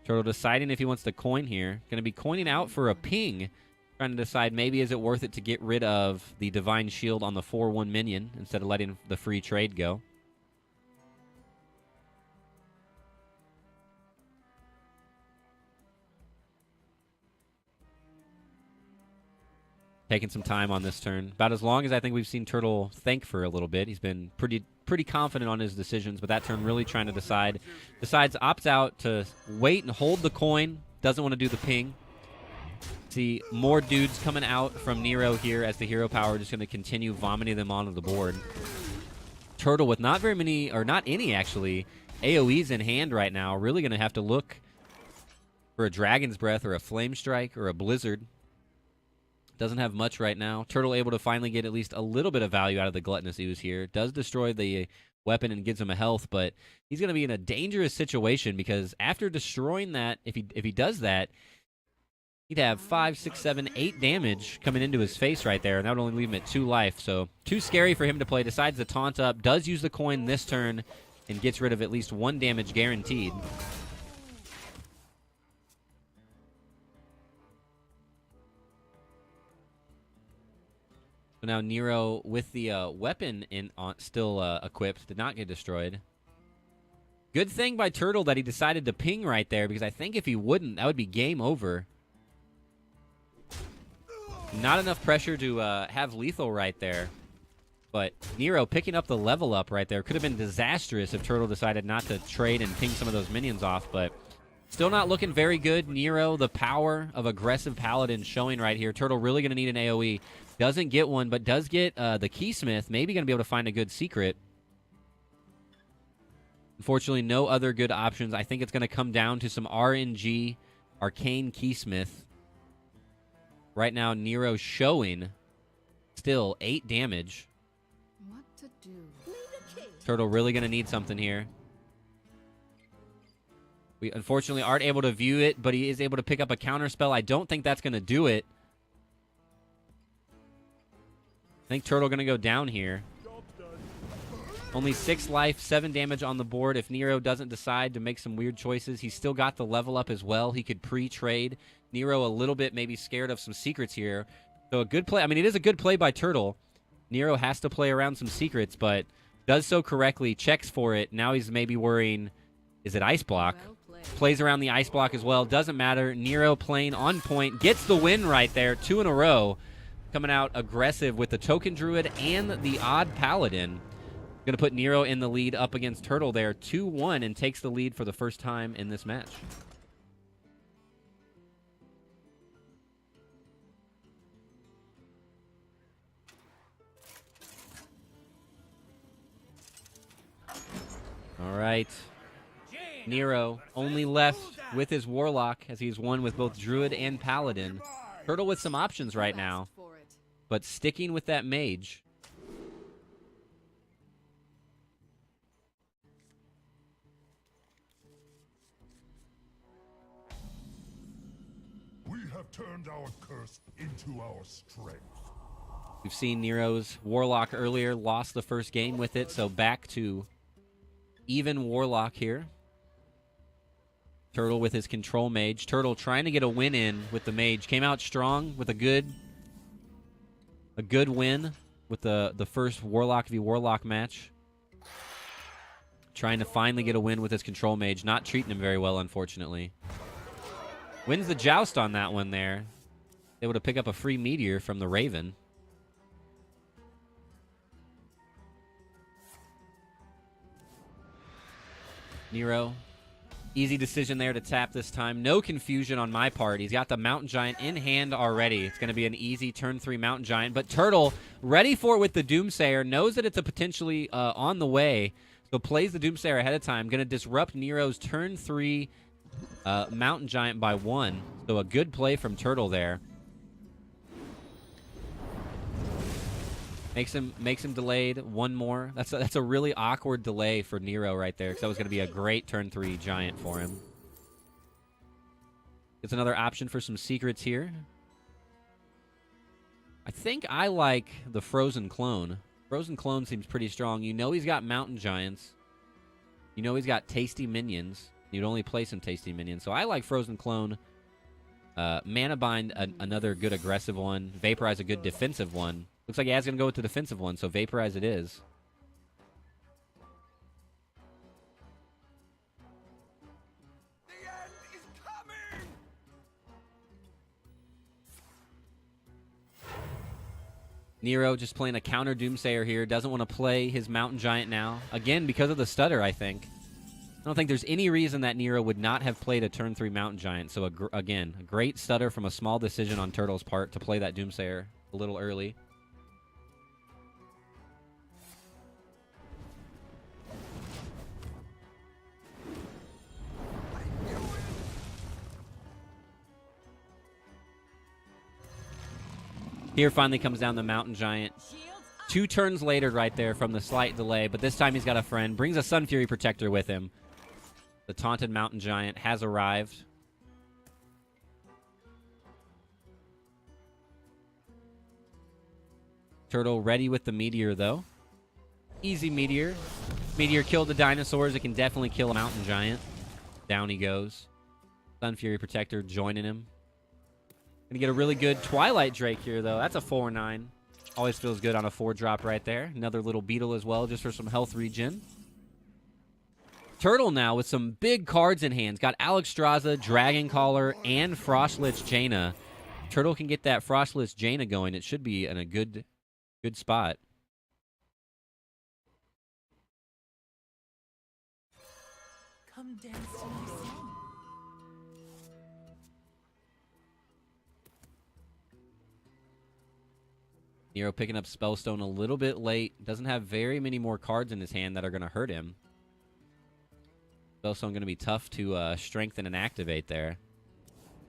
Turtle deciding if he wants to coin here. Going to be coining out for a ping. Trying to decide maybe is it worth it to get rid of the Divine Shield on the 4-1 minion instead of letting the free trade go. Taking some time on this turn. About as long as I think we've seen Turtle think for a little bit. He's been pretty confident on his decisions, but that turn really trying to decide. Decides, opts out to wait and hold the coin. Doesn't want to do the ping. See more dudes coming out from Nero here as the hero power just going to continue vomiting them onto the board. Turtle with not very many, or not any actually, AoEs in hand right now. Really going to have to look for a Dragon's Breath or a Flame Strike or a Blizzard. Doesn't have much right now. Turtle able to finally get at least a little bit of value out of the Gluttonous Ooze here. Does destroy the weapon and gives him a health, but he's going to be in a dangerous situation because after destroying that, if he does that, he'd have 5, 6, 7, 8 damage coming into his face right there, and that would only leave him at 2 life. So too scary for him to play. Decides to taunt up, does use the coin this turn, and gets rid of at least 1 damage guaranteed. So now Nero with the weapon still equipped did not get destroyed. Good thing by Turtle that he decided to ping right there, because I think if he wouldn't, that would be game over. Not enough pressure to have lethal right there. But Nero picking up the level up right there could have been disastrous if Turtle decided not to trade and ping some of those minions off. But still not looking very good. Nero, the power of aggressive Paladin showing right here. Turtle really going to need an AoE. Doesn't get one, but does get the Keysmith. Maybe going to be able to find a good secret. Unfortunately, no other good options. I think it's going to come down to some RNG, Arcane Keysmith. Right now, Nero's showing still 8 damage. What to do? Turtle really going to need something here. We unfortunately aren't able to view it, but he is able to pick up a counter spell. I don't think that's going to do it. I think Turtle going to go down here. Only 6 life, 7 damage on the board. If Nero doesn't decide to make some weird choices, he's still got the level up as well. He could pre-trade. Nero a little bit maybe scared of some secrets here. So a good play. I mean, it is a good play by Turtle. Nero has to play around some secrets, but does so correctly, checks for it. Now he's maybe worrying, is it Ice Block? Plays around the Ice Block as well. Doesn't matter. Nero playing on point. Gets the win right there. 2 in a row. Coming out aggressive with the Token Druid and the Odd Paladin. Going to put Nero in the lead up against Turtle there. 2-1 and takes the lead for the first time in this match. All right. Nero only left with his Warlock as he's won with both Druid and Paladin. Turtle with some options right now, but sticking with that Mage. We have turned our curse into our strength. We've seen Nero's Warlock earlier, lost the first game with it, so back to even Warlock here. Turtle with his Control Mage. Turtle trying to get a win in with the Mage. Came out strong with a good win with the first Warlock v Warlock match. Trying to finally get a win with his Control Mage. Not treating him very well, unfortunately. Wins the Joust on that one there. Able to pick up a free Meteor from the Raven. Nero. Easy decision there to tap this time. No confusion on my part. He's got the Mountain Giant in hand already. It's going to be an easy turn 3 Mountain Giant. But Turtle, ready for it with the Doomsayer, knows that it's a potentially on the way. So plays the Doomsayer ahead of time. Going to disrupt Nero's turn 3 Mountain Giant by 1. So a good play from Turtle there. Makes him delayed. One more. That's a really awkward delay for Nero right there, because that was going to be a great turn 3 Giant for him. It's another option for some secrets here. I think I like the Frozen Clone. Frozen Clone seems pretty strong. You know he's got Mountain Giants. You know he's got tasty minions. You'd only play some tasty minions. So I like Frozen Clone. Mana Bind, another good aggressive one. Vaporize, a good defensive one. Looks like Ad's going to go with the defensive one, so Vaporize it is. The end is coming! Nero just playing a counter Doomsayer here. Doesn't want to play his Mountain Giant now. Again, because of the stutter, I think. don't think there's any reason that Nero would not have played a turn 3 Mountain Giant. So, again, a great stutter from a small decision on Turtle's part to play that Doomsayer a little early. Here finally comes down the Mountain Giant. 2 turns later right there from the slight delay, but this time he's got a friend. Brings a Sun Fury Protector with him. The taunted Mountain Giant has arrived. Turtle ready with the Meteor, though. Easy Meteor. Meteor killed the dinosaurs. It can definitely kill a Mountain Giant. Down he goes. Sun Fury Protector joining him. Gonna get a really good Twilight Drake here, though. That's a 4/9. Always feels good on a 4-drop right there. Another little Beetle as well, just for some health regen. Turtle now with some big cards in hands. Got Alexstrasza, Dragon Caller, and Frostlich Jaina. Turtle can get that Frostlich Jaina going. It should be in a good spot. Come dance to my song. Nero picking up Spellstone a little bit late. Doesn't have very many more cards in his hand that are going to hurt him. Spellstone going to be tough to strengthen and activate there.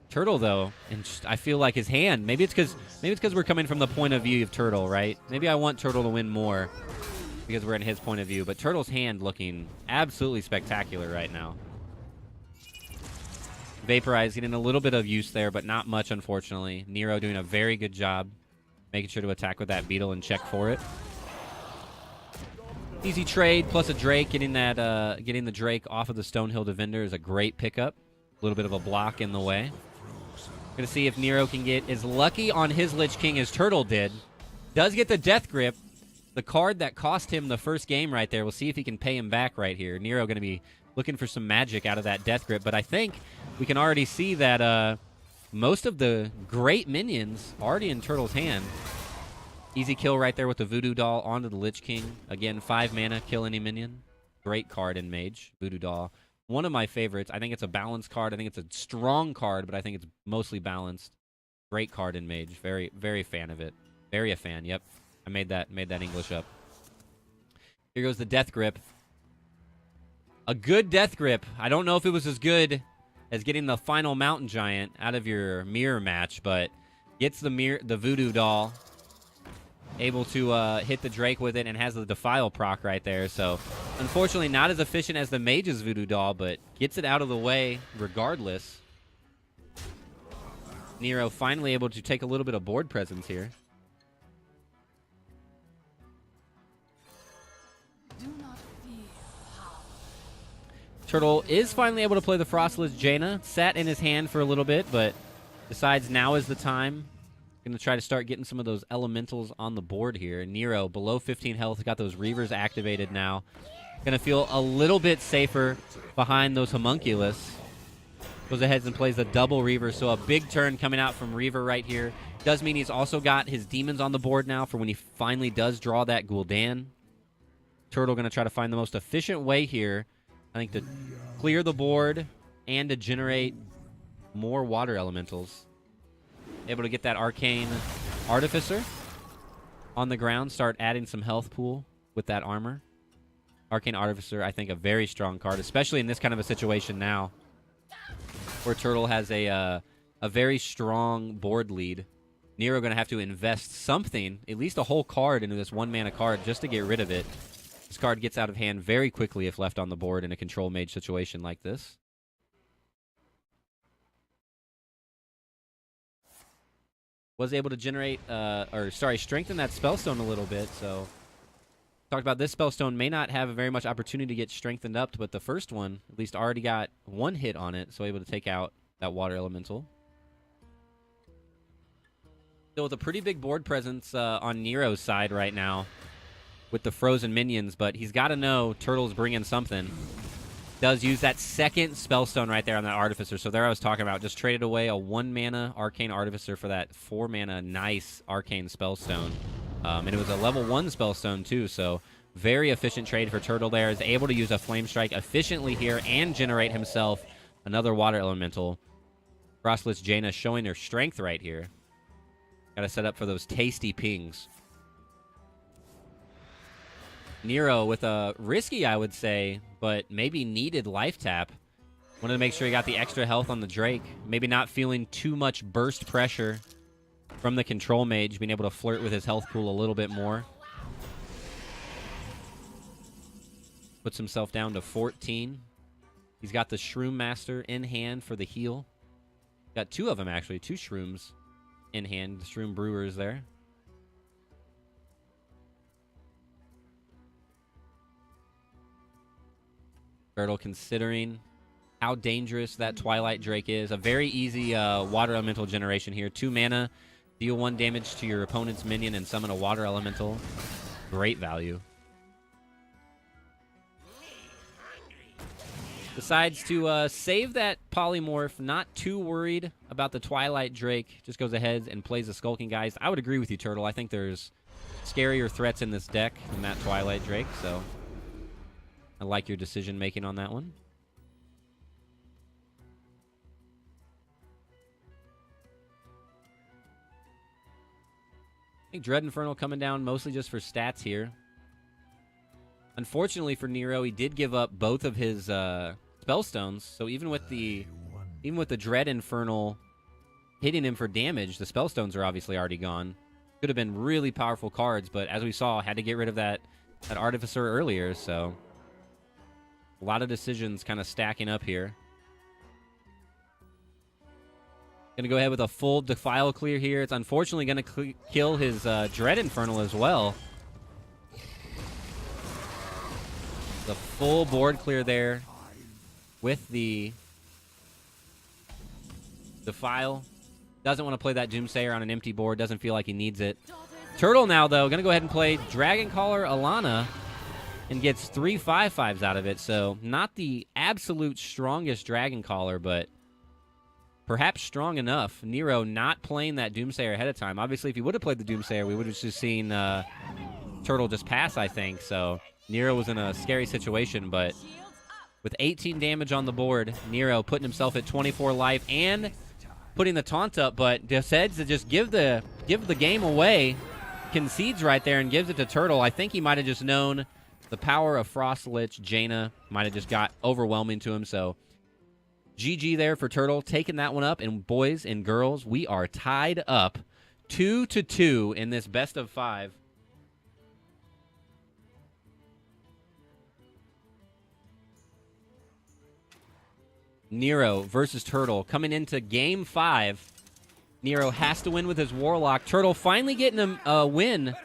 Turtle, though, and I feel like his hand, maybe it's because we're coming from the point of view of Turtle, right? Maybe I want Turtle to win more because we're in his point of view, but Turtle's hand looking absolutely spectacular right now. Vaporize getting a little bit of use there, but not much, unfortunately. Nero doing a very good job making sure to attack with that Beetle and check for it. Easy trade plus a Drake. Getting the Drake off of the Stonehill Defender is a great pickup. A little bit of a block in the way. Gonna see if Nero can get as lucky on his Lich King as Turtle did. Does get the Death Grip, the card that cost him the first game right there. We'll see if he can pay him back right here. Nero gonna be looking for some magic out of that Death Grip, but I think we can already see that most of the great minions already in Turtle's hand. Easy kill right there with the Voodoo Doll onto the Lich King. Again, 5 mana, kill any minion. Great card in Mage, Voodoo Doll. One of my favorites. I think it's a balanced card. I think it's a strong card, but I think it's mostly balanced. Great card in Mage. Very, very fan of it. Very a fan. Yep. I made that English up. Here goes the Death Grip. A good Death Grip. I don't know if it was as good as getting the final Mountain Giant out of your mirror match, but gets the Voodoo Doll. Able to hit the Drake with it and has the Defile proc right there. So, unfortunately, not as efficient as the Mage's Voodoo Doll, but gets it out of the way regardless. Nero finally able to take a little bit of board presence here. Turtle is finally able to play the Frostlich Jaina. Sat in his hand for a little bit, but decides now is the time. Going to try to start getting some of those elementals on the board here. Nero, below 15 health, got those Reavers activated now. Going to feel a little bit safer behind those Homunculus. Goes ahead and plays a double Reaver, so a big turn coming out from Reaver right here. Does mean he's also got his demons on the board now for when he finally does draw that Gul'dan. Turtle going to try to find the most efficient way here, I think, to clear the board and to generate more water elementals. Able to get that Arcane Artificer on the ground, start adding some health pool with that armor. Arcane Artificer, I think, a very strong card, especially in this kind of a situation now where Turtle has a very strong board lead. Nero going to have to invest something, at least a whole card, into this 1-mana card just to get rid of it. This card gets out of hand very quickly if left on the board in a control mage situation like this. Was able to generate, strengthen that Spellstone a little bit. So, talked about this Spellstone may not have very much opportunity to get strengthened up, but the first one at least already got 1 hit on it, so able to take out that Water Elemental. Still with a pretty big board presence on Nero's side right now with the frozen minions, but he's got to know Turtle's bringing something. Does use that second Spellstone right there on that Artificer. So there I was talking about. Just traded away a 1-mana Arcane Artificer for that 4-mana nice Arcane Spellstone. And it was a level 1 Spellstone too, so Very efficient trade for Turtle there. Is able to use a Flame Strike efficiently here and generate himself another Water Elemental. Frostlich Jaina showing her strength right here. Got to set up for those tasty pings. Nero with a risky, I would say, but maybe needed life tap. Wanted to make sure he got the extra health on the Drake. Maybe not feeling too much burst pressure from the control mage, being able to flirt with his health pool a little bit more. Puts himself down to 14. He's got the Shroom Master in hand for the heal. Got two of them, actually. Two Shrooms in hand. The Shroom Brewers there. Turtle considering how dangerous that Twilight Drake is. A very easy Water Elemental generation here. 2 mana. Deal 1 damage to your opponent's minion and summon a Water Elemental. Great value. Decides to save that Polymorph. Not too worried about the Twilight Drake. Just goes ahead and plays the Skulking Guys. I would agree with you, Turtle. I think there's scarier threats in this deck than that Twilight Drake. So I like your decision making on that one. I think Dread Infernal coming down mostly just for stats here. Unfortunately for Nero, he did give up both of his Spellstones. So even with the Dread Infernal hitting him for damage, the Spellstones are obviously already gone. Could have been really powerful cards, but as we saw, had to get rid of that Artificer earlier. So a lot of decisions kind of stacking up here. Going to go ahead with a full Defile clear here. It's unfortunately going to kill his Dread Infernal as well. The full board clear there with the Defile. Doesn't want to play that Doomsayer on an empty board. Doesn't feel like he needs it. Turtle now, though, going to go ahead and play Dragon Caller Alana and gets 3 5/5s out of it. So not the absolute strongest Dragon Caller, but perhaps strong enough. Nero not playing that Doomsayer ahead of time. Obviously, if he would have played the Doomsayer, we would have just seen Turtle just pass, I think. So Nero was in a scary situation, but with 18 damage on the board, Nero putting himself at 24 life and putting the taunt up, but decides to just give the game away. Concedes right there and gives it to Turtle. I think he might have just known the power of Frostlich. Jaina might have just got overwhelming to him, so GG there for Turtle, taking that one up. And boys and girls, we are tied up 2-2 in this best of 5. Nero versus Turtle coming into game 5. Nero has to win with his Warlock. Turtle finally getting him a win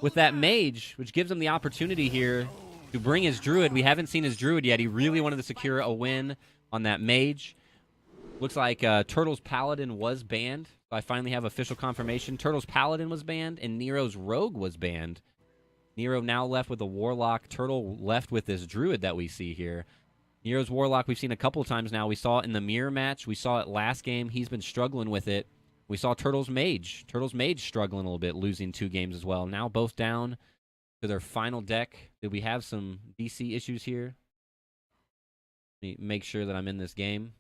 with that Mage, which gives him the opportunity here to bring his Druid. We haven't seen his Druid yet. He really wanted to secure a win on that Mage. Looks like Turtle's Paladin was banned. I finally have official confirmation. Turtle's Paladin was banned, and Nero's Rogue was banned. Nero now left with a Warlock. Turtle left with this Druid that we see here. Nero's Warlock we've seen a couple times now. We saw it in the mirror match. We saw it last game. He's been struggling with it. We saw Turtle's Mage. Turtle's Mage struggling a little bit, losing 2 games as well. Now both down to their final deck. Did we have some DC issues here? Let me make sure that I'm in this game.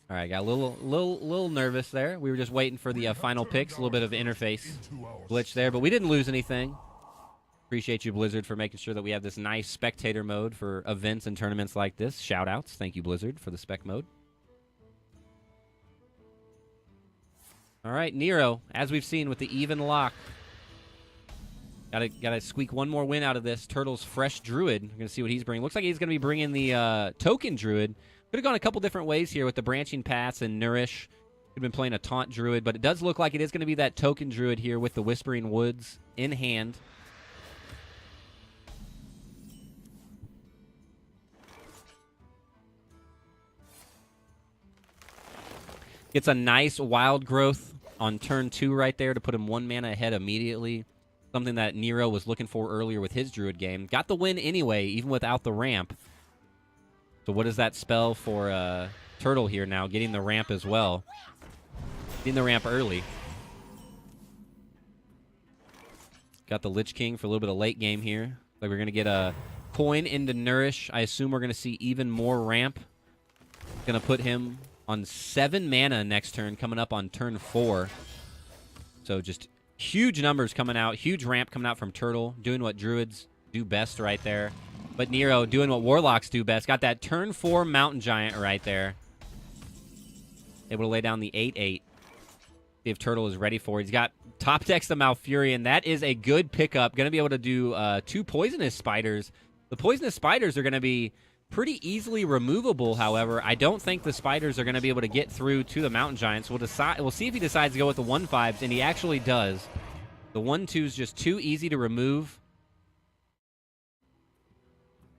All right, got a little nervous there. We were just waiting for the final picks. A little bit of interface glitch there, but we didn't lose anything. Appreciate you, Blizzard, for making sure that we have this nice spectator mode for events and tournaments like this. Shout-outs. Thank you, Blizzard, for the spec mode. All right, Nero, as we've seen with the even lock. Gotta squeak one more win out of this. Turtle's fresh Druid. We're going to see what he's bringing. Looks like he's going to be bringing the token Druid. Could have gone a couple different ways here with the Branching Paths and Nourish. Could have been playing a Taunt Druid, but it does look like it is going to be that token Druid here with the Whispering Woods in hand. Gets a nice Wild Growth on turn 2 right there to put him 1 mana ahead immediately. Something that Nero was looking for earlier with his Druid game. Got the win anyway, even without the ramp. So what does that spell for Turtle here now, getting the ramp as well. Getting the ramp early. Got the Lich King for a little bit of late game here. Like we're going to get a coin into Nourish. I assume we're going to see even more ramp. Going to put him on 7 mana next turn, coming up on turn 4. So just huge numbers coming out. Huge ramp coming out from Turtle. Doing what Druids do best right there. But Nero doing what Warlocks do best. Got that turn 4 Mountain Giant right there. Able to lay down the 8/8. See if Turtle is ready for it. He's got top decks the Malfurion. That is a good pickup. Going to be able to do 2 Poisonous Spiders. The Poisonous Spiders are going to be pretty easily removable, however. I don't think the Spiders are going to be able to get through to the Mountain Giants. We'll see if he decides to go with the 1/5s, and he actually does. The 1/2 is just too easy to remove.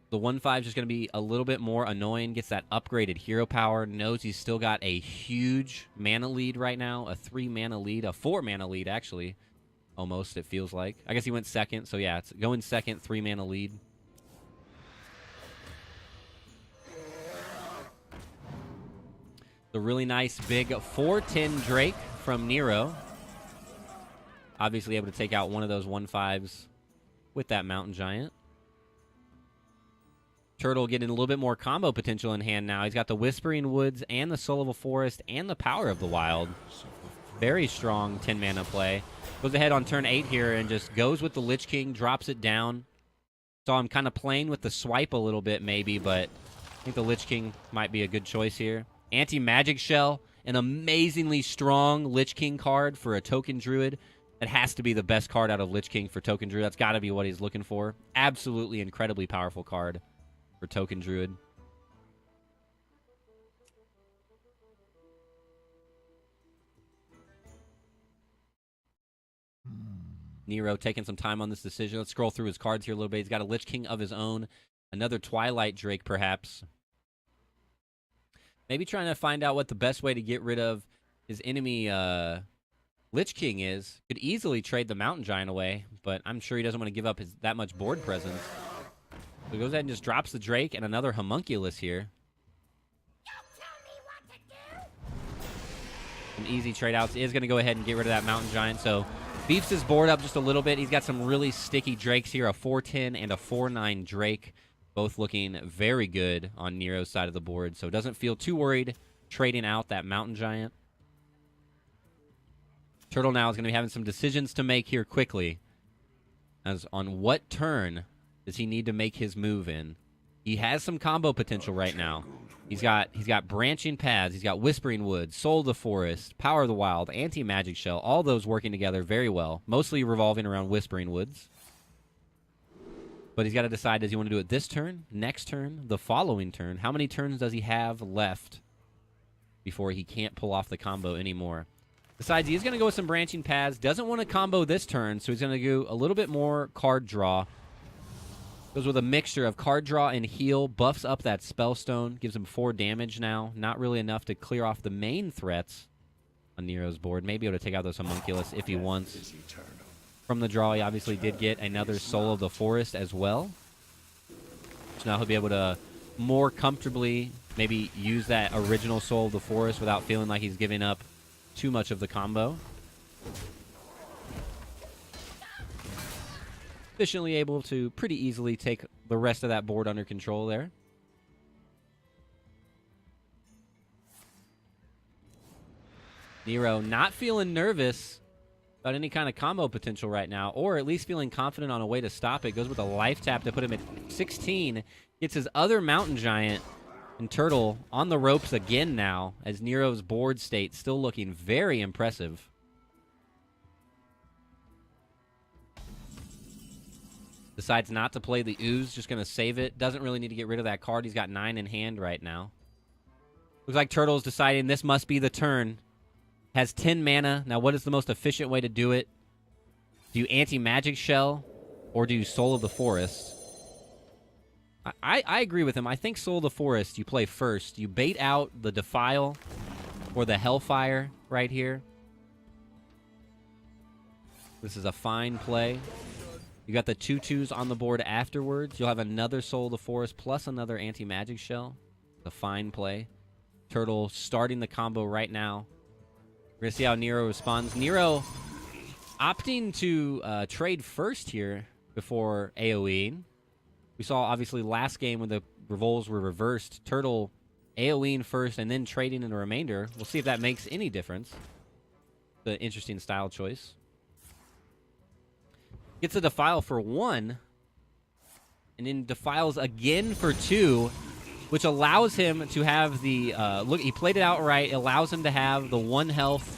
The 1/5 is just going to be a little bit more annoying. Gets that upgraded hero power. Knows he's still got a huge mana lead right now. A 3 mana lead. A 4 mana lead, actually. Almost, it feels like. I guess he went second. So, yeah, it's going second. 3 mana lead. The really nice big 4/10 Drake from Nero. Obviously able to take out one of those 1/5s with that Mountain Giant. Turtle getting a little bit more combo potential in hand now. He's got the Whispering Woods and the Soul of a Forest and the Power of the Wild. Very strong 10 mana play. Goes ahead on turn 8 here and just goes with the Lich King, drops it down. So I'm kind of playing with the swipe a little bit maybe, but I think the Lich King might be a good choice here. Anti-Magic Shell, an amazingly strong Lich King card for a Token Druid. It has to be the best card out of Lich King for Token Druid. That's got to be what he's looking for. Absolutely incredibly powerful card for Token Druid. Nero taking some time on this decision. Let's scroll through his cards here a little bit. He's got a Lich King of his own. Another Twilight Drake, perhaps. Maybe trying to find out what the best way to get rid of his enemy Lich King is. Could easily trade the Mountain Giant away, but I'm sure he doesn't want to give up that much board presence. So he goes ahead and just drops the Drake and another Homunculus here. Some easy trade outs. He is going to go ahead and get rid of that Mountain Giant, so beefs his board up just a little bit. He's got some really sticky Drakes here, a 4/10 and a 4/9 Drake. Both looking very good on Nero's side of the board, so doesn't feel too worried trading out that Mountain Giant. Turtle now is going to be having some decisions to make here quickly. As on what turn does he need to make his move in? He has some combo potential right now. He's got Branching Paths, he's got Whispering Woods, Soul of the Forest, Power of the Wild, Anti-Magic Shell, all those working together very well, mostly revolving around Whispering Woods. But he's got to decide, does he want to do it this turn, next turn, the following turn? How many turns does he have left before he can't pull off the combo anymore? Besides, he's going to go with some Branching Paths. Doesn't want to combo this turn, so he's going to do a little bit more card draw. Goes with a mixture of card draw and heal. Buffs up that Spellstone. Gives him 4 damage now. Not really enough to clear off the main threats on Nero's board. Maybe able to take out those Homunculus if he wants. From the draw, he obviously did get another Soul of the Forest as well. So now he'll be able to more comfortably maybe use that original Soul of the Forest without feeling like he's giving up too much of the combo. Efficiently able to pretty easily take the rest of that board under control there. Nero not feeling nervous about any kind of combo potential right now, or at least feeling confident on a way to stop it. Goes with a life tap to put him at 16. Gets his other Mountain Giant and Turtle on the ropes again now, as Nero's board state still looking very impressive. Decides not to play the Ooze, just going to save it. Doesn't really need to get rid of that card. He's got 9 in hand right now. Looks like Turtle's deciding this must be the turn. Has 10 mana. Now, what is the most efficient way to do it? Do you Anti-Magic Shell or do you Soul of the Forest? I agree with him. I think Soul of the Forest you play first. You bait out the Defile or the Hellfire right here. This is a fine play. You got the 2/2s on the board afterwards. You'll have another Soul of the Forest plus another Anti-Magic Shell. A fine play. Turtle starting the combo right now. We're going to see how Nero responds. Nero opting to trade first here before AoEing. We saw, obviously, last game when the roles were reversed. Turtle AoEing first and then trading in the remainder. We'll see if that makes any difference. The interesting style choice. Gets a Defile for 1. And then Defiles again for 2. Which allows him to have the... look, he played it out right. It allows him to have the 1 health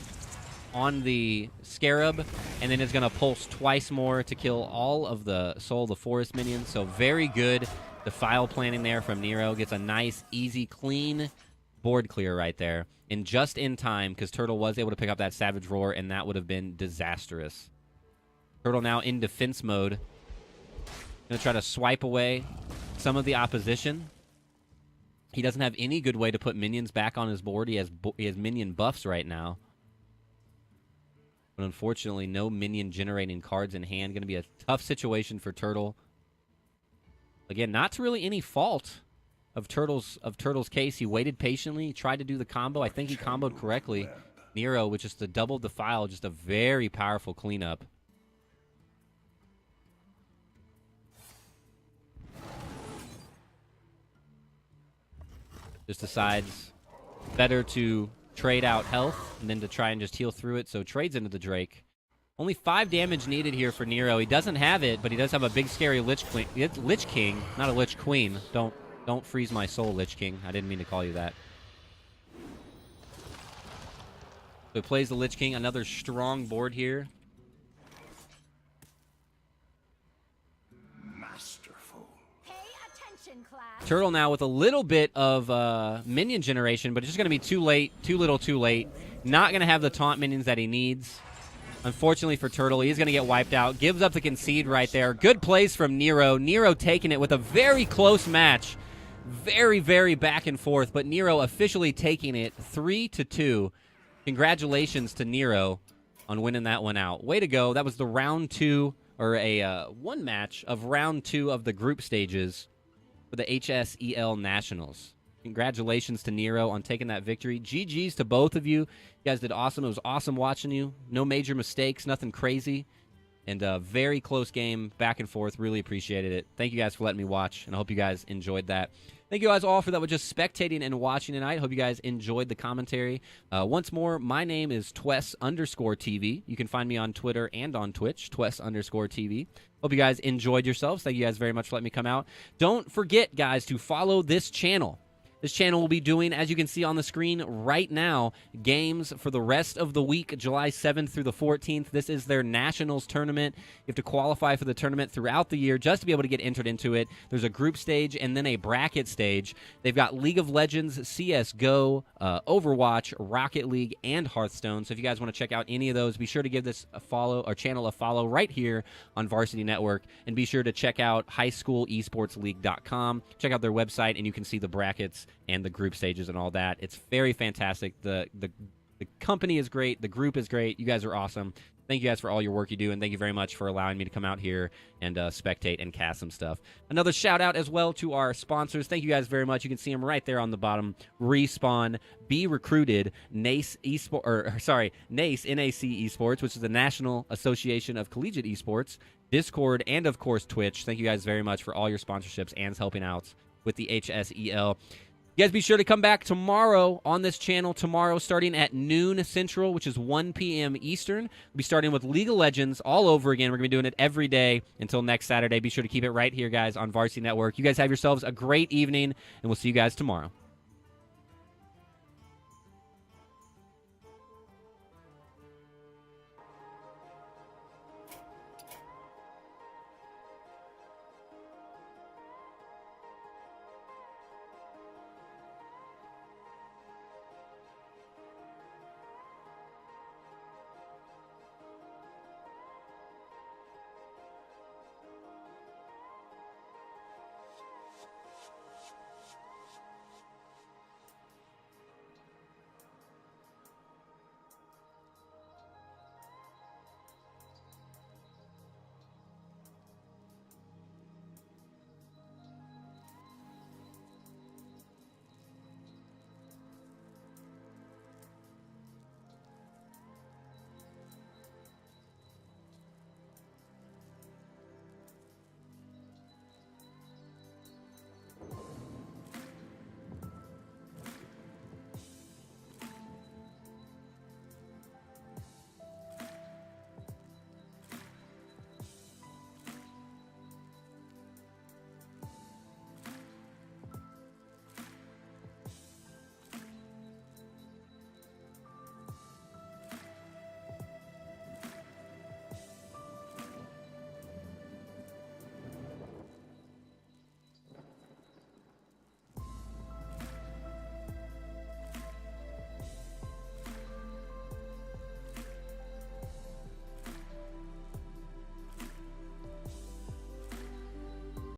on the Scarab. And then it's going to pulse twice more to kill all of the Soul of the Forest minions. So very good Defile planning there from Nero. Gets a nice, easy, clean board clear right there. And just in time, because Turtle was able to pick up that Savage Roar, and that would have been disastrous. Turtle now in defense mode. Going to try to swipe away some of the opposition. He doesn't have any good way to put minions back on his board. He has minion buffs right now. But unfortunately, no minion generating cards in hand. Going to be a tough situation for Turtle. Again, not to really any fault of Turtle's case. He waited patiently. He tried to do the combo. I think he comboed correctly. Nero with just a double Defile. Just a very powerful cleanup. Just decides better to trade out health and then to try and just heal through it. So trades into the Drake. Only 5 damage needed here for Nero. He doesn't have it, but he does have a big scary Lich King, not a Lich Queen. Don't freeze my soul, Lich King. I didn't mean to call you that. So he plays the Lich King. Another strong board here. Turtle now with a little bit of minion generation, but it's just going to be too late, too little, too late. Not going to have the taunt minions that he needs. Unfortunately for Turtle, he's going to get wiped out. Gives up the concede right there. Good plays from Nero. Nero taking it with a very close match. Very, very back and forth, but Nero officially taking it 3-2. Congratulations to Nero on winning that one out. Way to go. That was the round 2, or a one match of round 2 of the group stages for the HSEL Nationals. Congratulations to Nero on taking that victory. GG's to both of you. You guys did awesome. It was awesome watching you. No major mistakes, nothing crazy. And a very close game, back and forth. Really appreciated it. Thank you guys for letting me watch, and I hope you guys enjoyed that. Thank you guys all for that with just spectating and watching tonight. Hope you guys enjoyed the commentary. Once more, my name is Twess_TV. You can find me on Twitter and on Twitch, Twess_TV. Hope you guys enjoyed yourselves. Thank you guys very much for letting me come out. Don't forget, guys, to follow this channel. This channel will be doing, as you can see on the screen right now, games for the rest of the week, July 7th through the 14th. This is their Nationals tournament. You have to qualify for the tournament throughout the year just to be able to get entered into it. There's a group stage and then a bracket stage. They've got League of Legends, CSGO, Overwatch, Rocket League, and Hearthstone. So if you guys want to check out any of those, be sure to give this a follow, or channel a follow right here on Varsity Network. And be sure to check out highschoolesportsleague.com. Check out their website, and you can see the brackets and the group stages and all that. It's very fantastic. The company is great. The group is great. You guys are awesome. Thank you guys for all your work you do, and thank you very much for allowing me to come out here and spectate and cast some stuff. Another shout out as well to our sponsors. Thank you guys very much. You can see them right there on the bottom. Respawn, Be Recruited, NACE NAC Esports, which is the National Association of Collegiate Esports, Discord, and of course Twitch. Thank you guys very much for all your sponsorships and helping out with the HSEL. You guys be sure to come back tomorrow on this channel. Tomorrow, starting at noon Central, which is 1 p.m. Eastern. We'll be starting with League of Legends all over again. We're going to be doing it every day until next Saturday. Be sure to keep it right here, guys, on Varsity Network. You guys have yourselves a great evening, and we'll see you guys tomorrow.